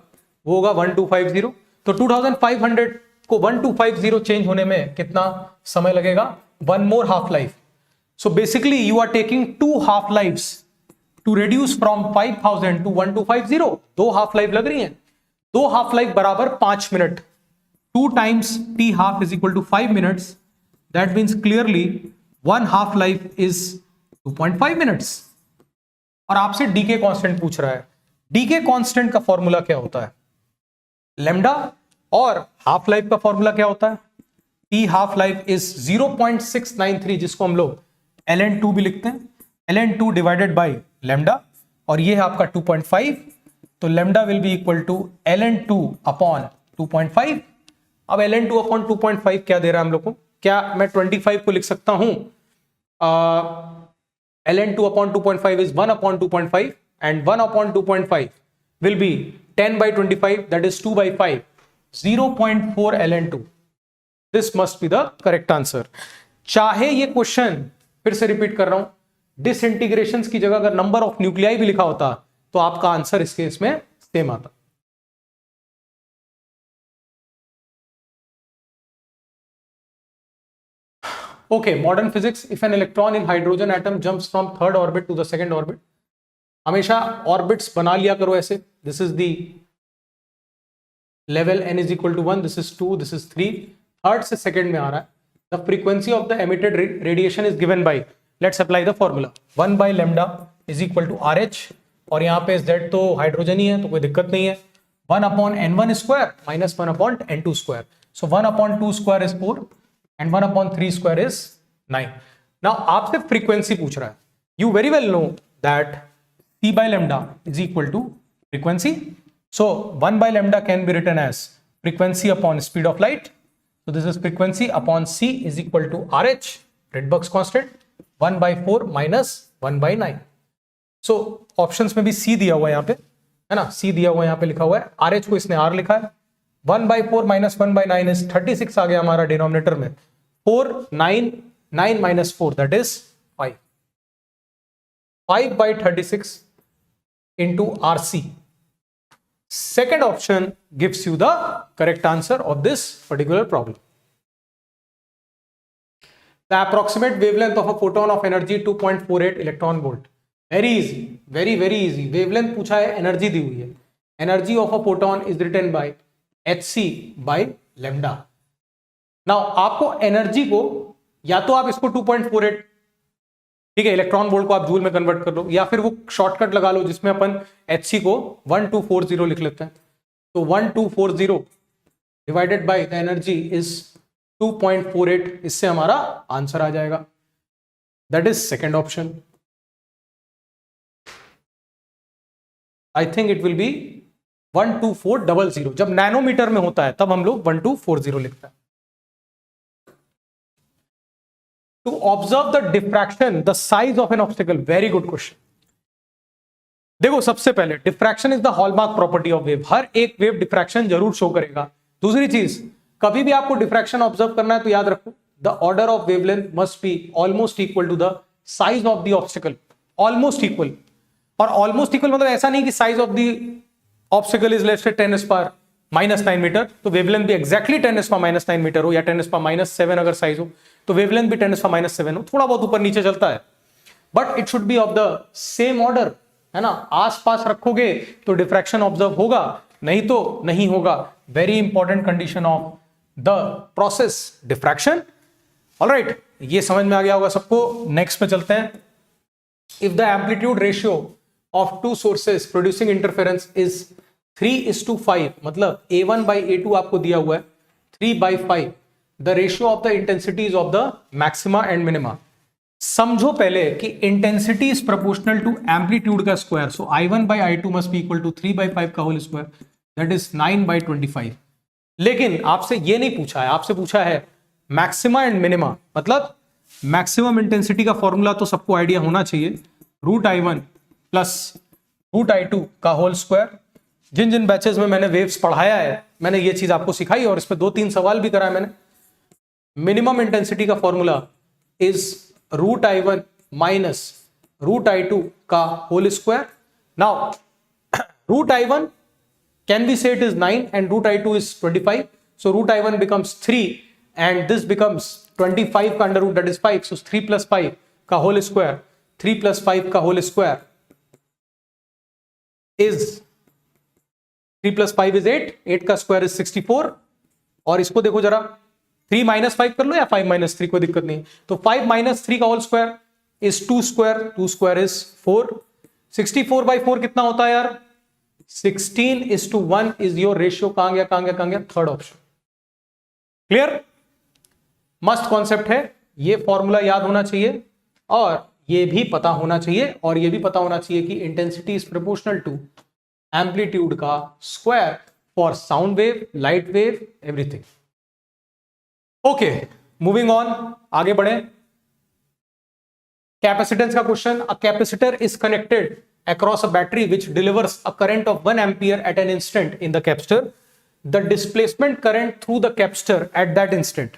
[SPEAKER 1] वो होगा 1250। तो 2500 को 1250 चेंज होने में कितना समय लगेगा? 1 more half life। So basically you are taking 2 half lives to reduce from 5000 to 1250, 2 half life लग रही हैं, 2 हाफ लाइफ बराबर 5 minute, 2 times t half is equal to 5 minutes, that means clearly 1 half life is 2.5 minutes। और आपसे decay constant पूछ रहा है, decay constant का फॉर्मूला क्या होता है, लैम्डा, और हाफ लाइफ का फॉर्मूला क्या होता है, t हाफ लाइफ इज 0.693, जिसको हम लोग ln2 भी लिखते हैं, ln2 डिवाइडेड बाय लैम्डा, और ये है आपका 2.5, तो lambda will be equal to ln2 upon 2.5। अब ln2 अपॉन 2.5 क्या दे रहा है हम लोग को, क्या मैं 25 को लिख सकता हूं, ln2 upon 2.5 is 1 upon 2.5 and 1 upon 2.5 will be 10 by 25, that is 2 by 5, 0.4 ln2। This must be the correct answer। चाहे ये क्वेश्चन फिर से रिपीट कर रहा हूं, डिसइंटीग्रेशंस की जगह अगर नंबर ऑफ न्यूक्लियाई भी लिखा होता तो आपका आंसर इस केस में सेम आता। Okay, modern physics, if an electron in hydrogen atom jumps from 3rd orbit to the 2nd orbit, हमेशा ऑर्बिट्स बना लिया करो ऐसे, this is the level n is equal to 1, this is 2, this is 3, third से second में आ रहा है, the frequency of the emitted radiation is given by, let's apply the formula, 1 by lambda is equal to RH, और यहाँ पे Z तो hydrogen ही है तो कोई दिक्कत नहीं है, 1 upon n1 square minus 1 upon n2 square, so 1 upon 2 square is 4 and 1 upon 3 square is 9। Now आपसे फ्रीक्वेंसी पूछ रहा है, you very well know that c by lambda is equal to frequency, so 1 by lambda can be written as frequency upon speed of light, so this is frequency upon c is equal to RH, Rydberg's constant, 1 by 4 minus 1 by 9। so options में भी c दिया हुआ है यहाँ पे, है ना, c दिया हुआ है यहाँ पे लिखा हुआ है, RH को इसने r लिखा है, 1 by 4 minus 1 by 9 is 36 आ गया हमारा डिनोमिनेटर में, 4 9 9 minus 4 that is 5, 5 by 36 into RC। Second option gives you the correct answer of this particular problem। The approximate wavelength of a photon of energy 2.48 electron volt। Very easy, very very easy। wavelength पूछा है, energy दी हुई है, energy of a photon is written by hc by lambda। Now आपको energy को, या तो आप इसको 2.48, ठीक है, इलेक्ट्रॉन वोल्ट को आप जूल में कन्वर्ट कर लो, या फिर वो शॉर्टकट लगा लो जिसमें अपन hc को 1240 लिख लेते हैं, तो 1240 divided by the energy is 2.48, इससे हमारा आंसर आ जाएगा, that is second option. I think it will be 12400, जब नैनोमीटर में होता है तब हम लोग 1240 लिखते हैं। To observe the diffraction the size of an obstacle, very good question. देखो सबसे पहले diffraction is the hallmark property of wave, हर एक वेव डिफ्रैक्शन जरूर शो करेगा। दूसरी चीज, कभी भी आपको डिफ्रैक्शन ऑब्जर्व करना है तो याद रखो the order of wavelength must be almost equal to the size of the obstacle, almost equal. और ऑलमोस्ट इक्वल मतलब ऐसा नहीं कि size of the obstacle is let's say 10⁻⁹ metre, तो वेवलेंथ भी एक्जैक्टली 10⁻⁹ मीटर हो, या 10⁻⁷ अगर साइज हो तो वेवलेंथ भी 10⁻⁷ हो, थोड़ा बहुत ऊपर नीचे चलता है, but it should be of the same order, है ना। आसपास रखोगे तो डिफ्रैक्शन ऑब्जर्व होगा, नहीं तो नहीं होगा। Very important condition of the process diffraction. Alright, ये समझ में आ गया होगा सबको। नेक्स्ट पे चलते हैं। If the amplitude ratio of to sources producing interference is 3:5, मतलब A1 by A2 आपको दिया हुआ है 3/5, the ratio of the intensities of the maxima and minima. समझो पहले कि intensity is proportional to amplitude का square, so I1 by I2 must be equal to 3/5 का होल स्क्वायर, दैट इज 9/25। लेकिन आपसे ये नहीं पूछा है, आपसे पूछा है मैक्सिमा एंड मिनिमा, मतलब मैक्सिमम इंटेंसिटी का फॉर्मूला तो सबको आइडिया होना चाहिए, √I1 प्लस √I2 का होल स्क्वायर। जिन जिन बैचेस में मैंने वेव्स पढ़ाया है मैंने ये चीज आपको सिखाई और इस पे 2-3 सवाल भी कराया मैंने। मिनिमम इंटेंसिटी का formula is √I1 minus √I2 का whole square. Now √I1 can we say it is 9 and √I2 is 25, so √I1 becomes 3 and this becomes 25 का under root, that is 5, so 3 + 5 का होल स्क्वायर, 3 + 5 का whole square is 3 + 5 is 8, 8 का square is 64, और इसको देखो जरा, 3 - 5 कर लो या 5 - 3, कोई दिक्कत नहीं। तो 5 - 3 का whole square is 2 square, 2 square is 4, 64/4 कितना होता है यार, 16:1 इज योर रेशियो। कहां गया, कहां गया, कहां गया, थर्ड ऑप्शन। क्लियर, मस्त कॉन्सेप्ट है, ये फॉर्मूला याद होना चाहिए, और ये भी पता होना चाहिए, और ये भी पता होना चाहिए कि intensity is proportional to amplitude का square for sound wave, light wave, everything. Okay, moving on, आगे बढ़े। कैपेसिटेंस का question, a capacitor is connected across a battery which delivers a current of 1 ampere at an instant in the capacitor. The displacement current through the capacitor at that instant.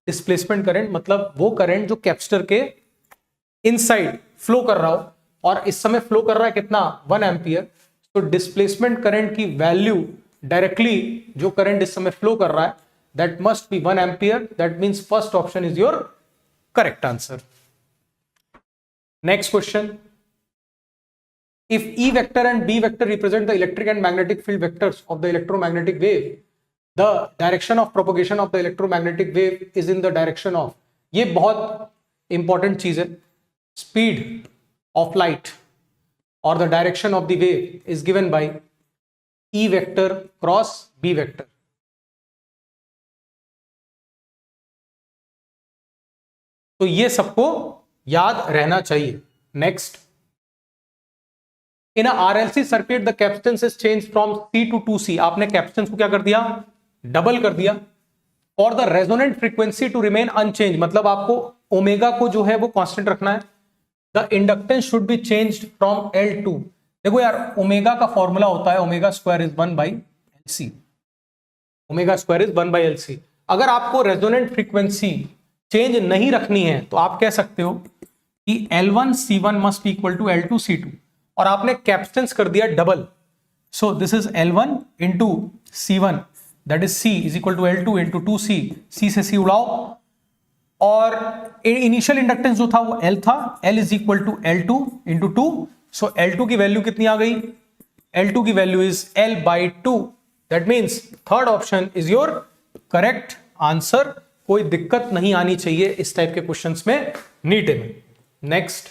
[SPEAKER 1] Displacement current मतलब वो current जो capacitor के inside flow कर रहा हो, और इस समय फ्लो कर रहा है कितना, 1 एम्पियर। तो डिस्प्लेसमेंट करंट की वैल्यू डायरेक्टली जो करंट इस समय फ्लो कर रहा है, that must B 1 ampere. That means first option is your correct answer. Next question, if E vector and B vector represent the electric and magnetic field vectors of the electromagnetic wave, the direction of propagation of the electromagnetic wave is in the direction of, ये बहुत important चीज है, speed of light or the direction of the wave is given by E vector cross B vector. तो ये सबको याद रहना चाहिए। Next, in RLC circuit the capacitance is change from C to 2C। आपने कैपेसिटेंस को क्या कर दिया, डबल कर दिया। और the resonant frequency to remain unchange, मतलब आपको ओमेगा को जो है वो कांस्टेंट रखना है। The inductance should be changed from L2। देखो यार, ओमेगा का फॉर्मूला होता है omega square is 1/LC। Omega square is 1/LC। अगर आपको रेजोनेंट फ्रीक्वेंसी चेंज नहीं रखनी है तो आप कह सकते हो कि L1C1 must be equal to L2C2, और आपने कैपेसिटेंस कर दिया double. So this is L1 into C1, that is C is equal to L2 into 2C। C से C उड़ाओ, और इनिशियल इंडक्टेंस जो था वो L था, L is equal to L2 इंटू 2। सो L2 की वैल्यू कितनी आ गई, L2 की value is L/2। That means third option is your correct answer. कोई दिक्कत नहीं आनी चाहिए इस टाइप के क्वेश्चंस में नीट में। नेक्स्ट,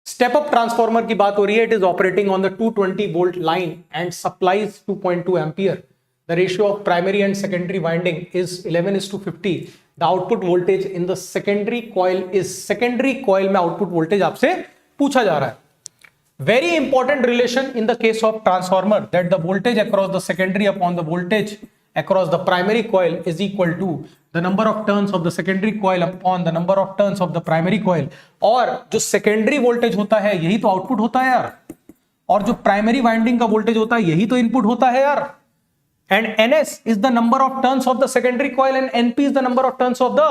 [SPEAKER 1] स्टेप अप ट्रांसफॉर्मर की बात हो रही है। It is operating on the 220 volt line and supplies 2.2 ampere. The ratio of primary and secondary winding is 11:50। The output voltage in the secondary coil is, secondary coil में output voltage आपसे पूछा जा रहा है। Very important relation in the case of transformer, that the voltage across the secondary upon the voltage across the primary coil is equal to the number of turns of the secondary coil upon the number of turns of the primary coil। और जो secondary voltage होता है यही तो output होता है यार, और जो प्राइमरी वाइंडिंग का वोल्टेज होता है यही तो इनपुट होता है यार। And NS is the number of turns of the secondary coil and NP is the number of turns of the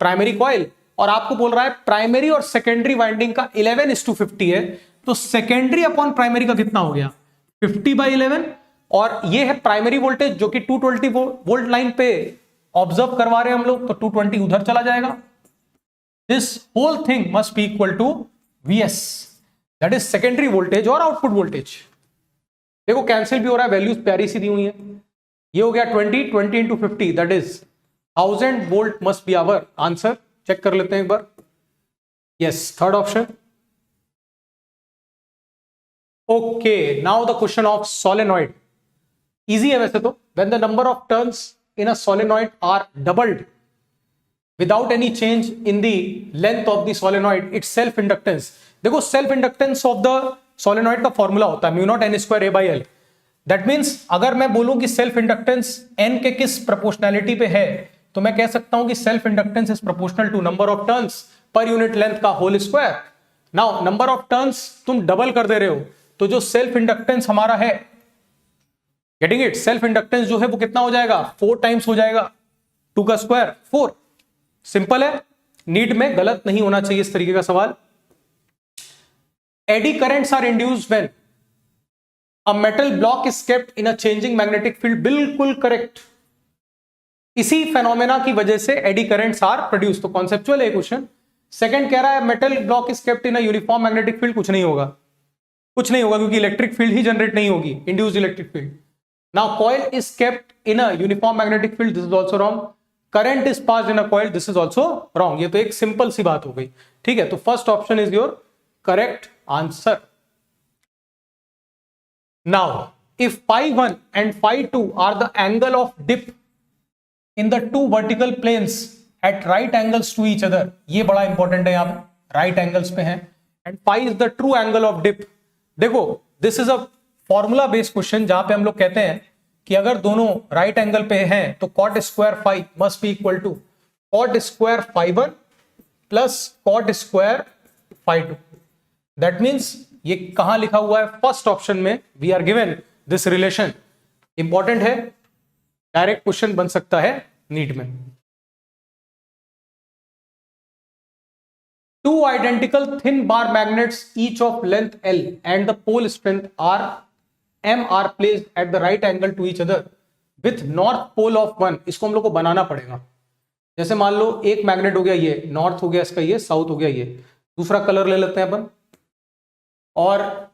[SPEAKER 1] primary coil। और आपको बोल रहा है प्राइमरी और सेकेंडरी वाइंडिंग का 11:50 है, तो सेकेंडरी अपॉन प्राइमरी का कितना हो गया, 50/11। और ये है प्राइमरी वोल्टेज जो कि 220 वोल्ट लाइन पे ऑब्जर्व करवा रहे हैं हम लोग, तो 220 उधर चला जाएगा। This whole thing must be equal to VS, that is secondary voltage और आउटपुट वोल्टेज। देखो कैंसिल भी हो रहा है, वैल्यूज प्यारी सी दी हुई है। ये हो गया 20 into 50, that is 1000 volt must be our answer. Check कर लेते हैं एक बार। Yes, third option. Okay, now the question of solenoid. Easy है वैसे तो। When the number of turns in a solenoid are doubled without any change in the length of the solenoid, it's self inductance. देखो self inductance of the solenoid का formula होता है μ0 n²a/L। That means अगर मैं बोलूं कि self inductance n के किस प्रोपोर्शनैलिटी पे है, तो मैं कह सकता हूं कि self inductance is proportional to number of turns per unit length का whole square. Now number of turns तुम डबल कर दे रहे हो, तो जो सेल्फ इंडक्टेंस हमारा है, गेटिंग इट, सेल्फ इंडक्टेंस जो है वो कितना हो जाएगा, 4 टाइम्स हो जाएगा, 2 का स्क्वायर 4। सिंपल है, नीट में गलत नहीं होना चाहिए इस तरीके का सवाल। Eddy currents are induced when a metal block is kept in a changing magnetic field. बिल्कुल करेक्ट, इसी फेनोमेना की वजह से एडी करंट्स आर प्रोड्यूस। तो कॉन्सेप्चुअल है क्वेश्चन। सेकंड कह रहा है metal block is kept in a uniform magnetic field, कुछ नहीं होगा। कुछ नहीं होगा क्योंकि इलेक्ट्रिक फील्ड ही जनरेट नहीं होगी, induced electric field. Now coil is kept in a uniform magnetic field, this is also wrong. Current is passed in a coil, this is also wrong. ये तो एक सिंपल सी बात हो गई, ठीक है। तो first option is your correct answer. Now if phi1 and phi2 are the angle of dip in the two vertical planes at right angles to each other, ये बड़ा इंपॉर्टेंट है, यहां पे राइट एंगल्स पे है, and phi is the true angle of dip। देखो this is a formula based question जहां पे हम लोग कहते हैं कि अगर दोनों राइट एंगल पे हैं तो cot square phi must be equal to cot square phi1 plus cot square phi2। That means ये कहां लिखा हुआ है, फर्स्ट ऑप्शन में we are given this relation. Important है, डायरेक्ट क्वेश्चन बन सकता है नीट में। Two identical thin bar magnets each of length L and the pole strength M are placed at the right angle to each other with north pole of one. इसको हम लोग को बनाना पड़ेगा। जैसे मान लो एक मैग्नेट हो गया ये नॉर्थ हो गया, इसका ये साउथ हो गया, ये दूसरा कलर ले लेते हैं अपन, और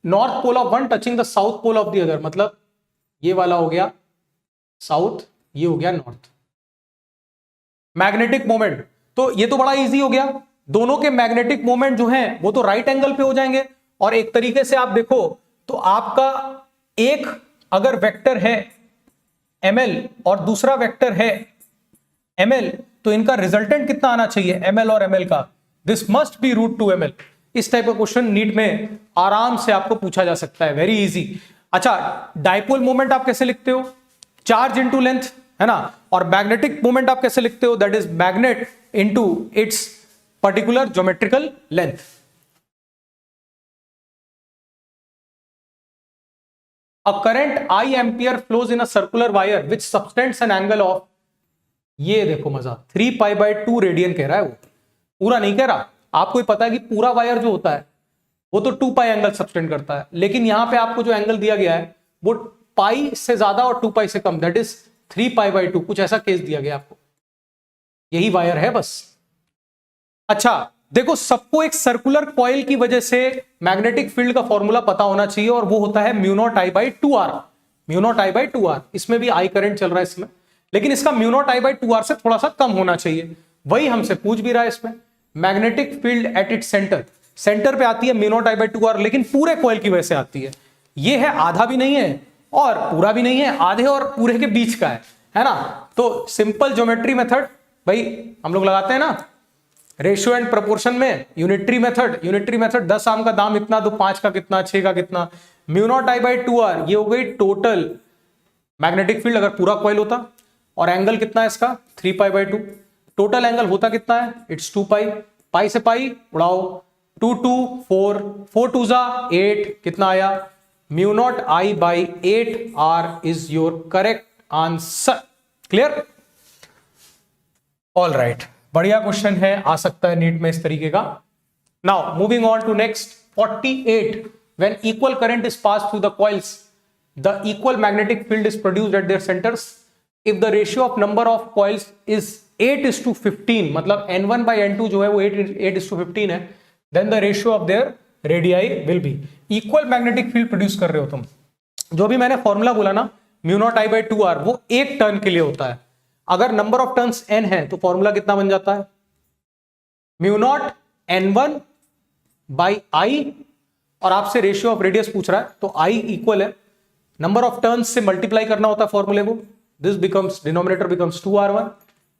[SPEAKER 1] north pole of one touching the south pole of the other, मतलब ये वाला हो गया साउथ, ये हो गया नॉर्थ। मैग्नेटिक मोमेंट, तो ये तो बड़ा इजी हो गया, दोनों के मैग्नेटिक मोमेंट जो हैं वो तो राइट एंगल पे हो जाएंगे। और एक तरीके से आप देखो तो आपका एक अगर वेक्टर है ml और दूसरा वेक्टर है ml, तो इनका रिजल्टेंट कितना आना चाहिए ml और ml का, दिस मस्ट बी √2ml। इस टाइप का क्वेश्चन नीट में आराम से आपको पूछा जा सकता है, वेरी इजी। अच्छा, डाइपोल मोमेंट आप कैसे लिखते हो, चार्ज इनटू लेंथ, है ना। और मैग्नेटिक मोमेंट आप कैसे लिखते हो, that is magnet into its particular geometrical length. A current I ampere flows in a circular wire which subtends an angle of, ये देखो मजा, 3π/2 रेडियन कह रहा है, वो पूरा नहीं कह रहा। आपको पता है कि पूरा वायर जो होता है वो तो 2π एंगल सबटेंड करता है, लेकिन यहां पे आपको जो एंगल दिया गया है वो पाई से ज्यादा और 2π से कम, दैट इज 3π/2, कुछ ऐसा केस दिया गया आपको, यही वायर है बस। अच्छा देखो, सबको एक सर्कुलर कॉइल की वजह से मैग्नेटिक फील्ड का फॉर्मूला पता होना चाहिए, और वो होता है μ0I/2r। μ0I/2r, इसमें भी आई करंट चल रहा है इसमें, लेकिन इसका μ0I/2r से थोड़ा सा कम होना चाहिए, वही हमसे पूछ भी रहा है इसमें। Magnetic field at it centre, centre पे आती है μ0I/2r, लेकिन पूरे कॉइल की वजह से आती है। ये है आधा भी नहीं है और पूरा भी नहीं है, आधे और पूरे के बीच का है ना। तो सिंपल ज्योमेट्री मेथड भाई हम लोग लगाते हैं ना, रेशियो एंड प्रोपोर्शन में यूनिटरी मेथड 10 आम का दाम इतना, तो 5 का कितना, 6 का कितना, μ0I/2r, ये हो गई टोटल मैग्नेटिक फील्ड अगर पूरा कॉइल होता, और एंगल कितना है इसका 3π/2, टोटल एंगल होता कितना है, इट्स 2π, पाई से पाई उड़ाओ, 2 2 4 4 2 8, कितना आया, μ0I/8r is your correct answer. Clear, all right, बढ़िया क्वेश्चन है, आ सकता है नीट में इस तरीके का। Now moving on to next 48, when equal current is pass through the coils the equal magnetic field is produced at their centres if the ratio of number of coils is 8:15, मतलब n1/n2 जो है वो 8:15 है, then the ratio of their radii will be. Equal magnetic field produce कर रहे हो तुम, जो भी मैंने फॉर्मूला बोला ना μ0I/2r, वो एक टर्न के लिए होता है। अगर नंबर ऑफ टर्न्स n है तो फॉर्मूला कितना बन जाता है, μ0n1/i, और आपसे रेशियो ऑफ रेडियस पूछ रहा है तो i इक्वल है नंबर ऑफ टर्न्स से मल्टीप्लाई करना होता है फॉर्मूले को, this becomes denominator becomes 2r1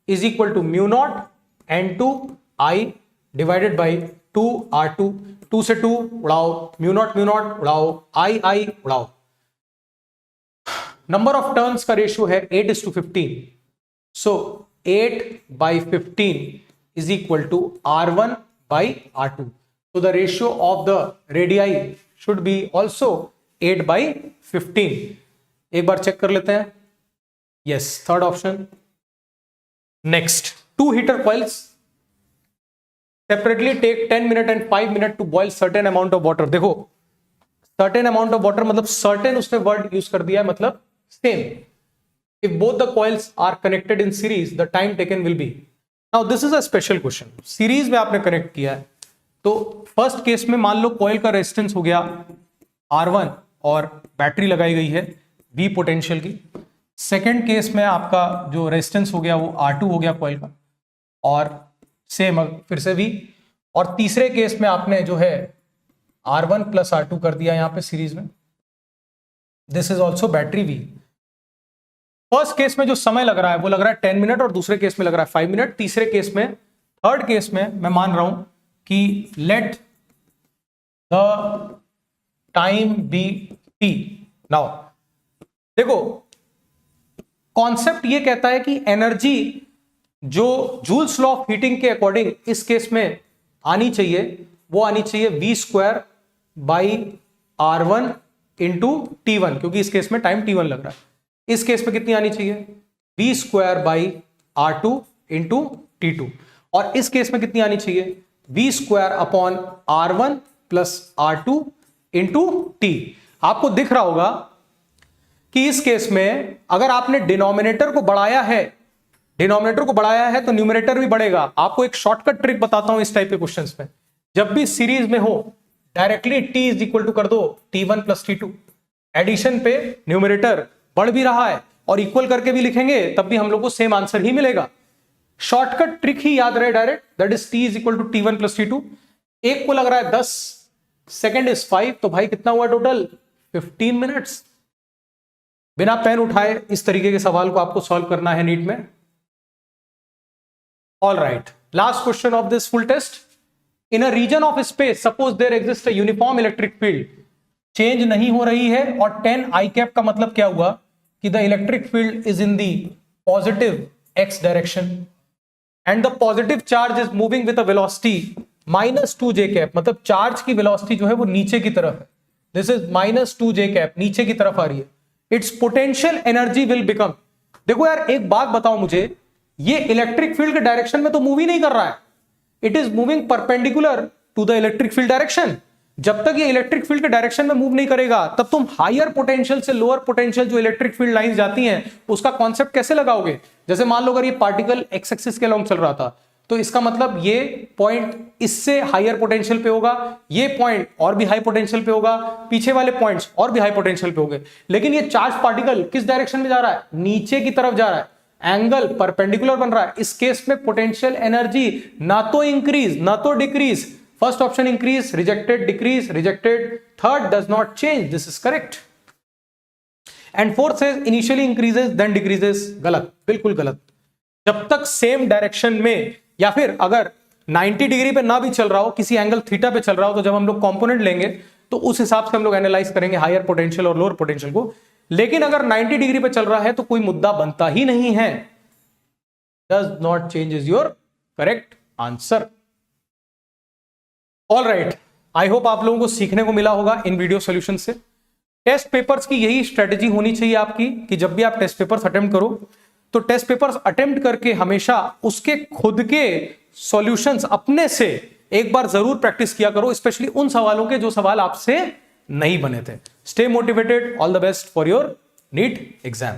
[SPEAKER 1] is equal to μ0n2i divided by 2r2, 2 से 2 उड़ाओ, μ0 उड़ाओ, i उड़ाओ। नंबर ऑफ टर्न्स का रेशियो है 8:15, so 8/15 is equal to r1/r2, so the ratio of the radii should be also 8/15। एक बार check कर लेते हैं, yes, third option. Next, 2 heater coils separately take 10 minutes and 5 minutes to boil certain amount of water। देखो certain amount of water मतलब certain उसने word use कर दिया है, मतलब same. If both the coils are connected in series, the time taken will be, now this is a special question, series में आपने connect किया है, तो फर्स्ट केस में मान लो कॉइल का रेजिस्टेंस हो गया R1 और बैटरी लगाई गई है V पोटेंशियल की। सेकेंड केस में आपका जो रेजिस्टेंस हो गया वो R2 हो गया कॉइल का, और सेम फिर से V। और तीसरे केस में आपने जो है R1 प्लस R2 कर दिया यहां पे सीरीज में, this is also battery V। First case में जो समय लग रहा है वो लग रहा है 10 मिनट, और दूसरे केस में लग रहा है 5 मिनट। तीसरे केस में, थर्ड केस में मैं मान रहा हूं कि let the time be T। Now देखो, कॉन्सेप्ट ये कहता है कि एनर्जी जो जूल्स लॉ ऑफ हीटिंग के अकॉर्डिंग इस केस में आनी चाहिए, वो आनी चाहिए V² by R1 into T1, क्योंकि इस केस में टाइम T1 लग रहा है। इस केस में कितनी आनी चाहिए? V² by R2 into T2। और इस केस में कितनी आनी चाहिए? V² upon R1 plus R2 into T। आपको दिख रहा होगा कि इस केस में अगर आपने डिनोमिनेटर को बढ़ाया है तो न्यूमरेटर भी बढ़ेगा। आपको एक शॉर्टकट ट्रिक बताता हूं इस टाइप के क्वेश्चंस में। जब भी सीरीज में हो, directly T is equal to कर दो T1 प्लस T2। एडिशन पे न्यूमरेटर बढ़ भी रहा है और इक्वल करके भी लिखेंगे तब भी हम लोग को सेम आंसर ही मिलेगा। शॉर्टकट ट्रिक ही याद रहे direct, that is T is equal to T1 plus T2। एक को लग रहा है 10, सेकेंड इज 5, तो भाई कितना हुआ टोटल? 15 मिनट्स। बिना पेन उठाए इस तरीके के सवाल को आपको सॉल्व करना है नीट में। All right, last question of this full test. In a region of space suppose there exist a uniform electric field, change नहीं हो रही है, और 10 I कैप का मतलब क्या हुआ कि the electric field is in the positive x direction and the positive charge is moving with a velocity -2j cap, मतलब चार्ज की वेलोसिटी जो है वो नीचे की तरफ है। दिस इज -2j कैप, नीचे की तरफ आ रही है। It's potential energy will become, देखो यार एक बात बताओ मुझे, ये इलेक्ट्रिक फील्ड के डायरेक्शन में तो मूव ही नहीं कर रहा है, it is moving perpendicular to the electric field direction. जब तक ये इलेक्ट्रिक फील्ड के डायरेक्शन में मूव नहीं करेगा तब तुम हायर पोटेंशियल से लोअर पोटेंशियल जो इलेक्ट्रिक फील्ड लाइंस जाती हैं उसका कॉन्सेप्ट कैसे लगाओगे? जैसे मान लो अगर ये पार्टिकल एक्स एक्सिस के अलोंग चल रहा था, तो इसका मतलब ये पॉइंट इससे हायर पोटेंशियल पे होगा, ये पॉइंट और भी हाई पोटेंशियल पे होगा, पीछे वाले पॉइंट्स और भी हाई पोटेंशियल पे होंगे। लेकिन ये चार्ज पार्टिकल किस डायरेक्शन में जा रहा है? नीचे की तरफ जा रहा है, एंगल परपेंडिकुलर बन रहा है। इस केस में पोटेंशियल एनर्जी ना तो इंक्रीज ना तो decrease. First option increase, rejected, decrease, rejected, third does not change, this is correct. And fourth says initially increases then decreases, गलत, बिल्कुल गलत। जब तक सेम डायरेक्शन में, या फिर अगर 90 डिग्री पे ना भी चल रहा हो, किसी एंगल थीटा पे चल रहा हो, तो जब हम लोग कंपोनेंट लेंगे तो उस हिसाब से हम लोग एनालाइज करेंगे हायर पोटेंशियल और लोअर पोटेंशियल को। लेकिन अगर 90 डिग्री पे चल रहा है तो कोई मुद्दा बनता ही नहीं है। Does not change is your correct answer. All right, I hope आप लोगों को सीखने को मिला होगा इन वीडियो सॉल्यूशन से। टेस्ट पेपर्स की यही स्ट्रेटेजी होनी चाहिए आपकी कि जब भी आप टेस्ट पेपर्स अटेम्प्ट करो तो टेस्ट पेपर्स अटेम्प्ट करके हमेशा उसके खुद के सॉल्यूशंस अपने से एक बार जरूर प्रैक्टिस किया करो, स्पेशली उन सवालों के जो सवाल आपसे नहीं बने थे। Stay motivated, all the best for your NEET exam.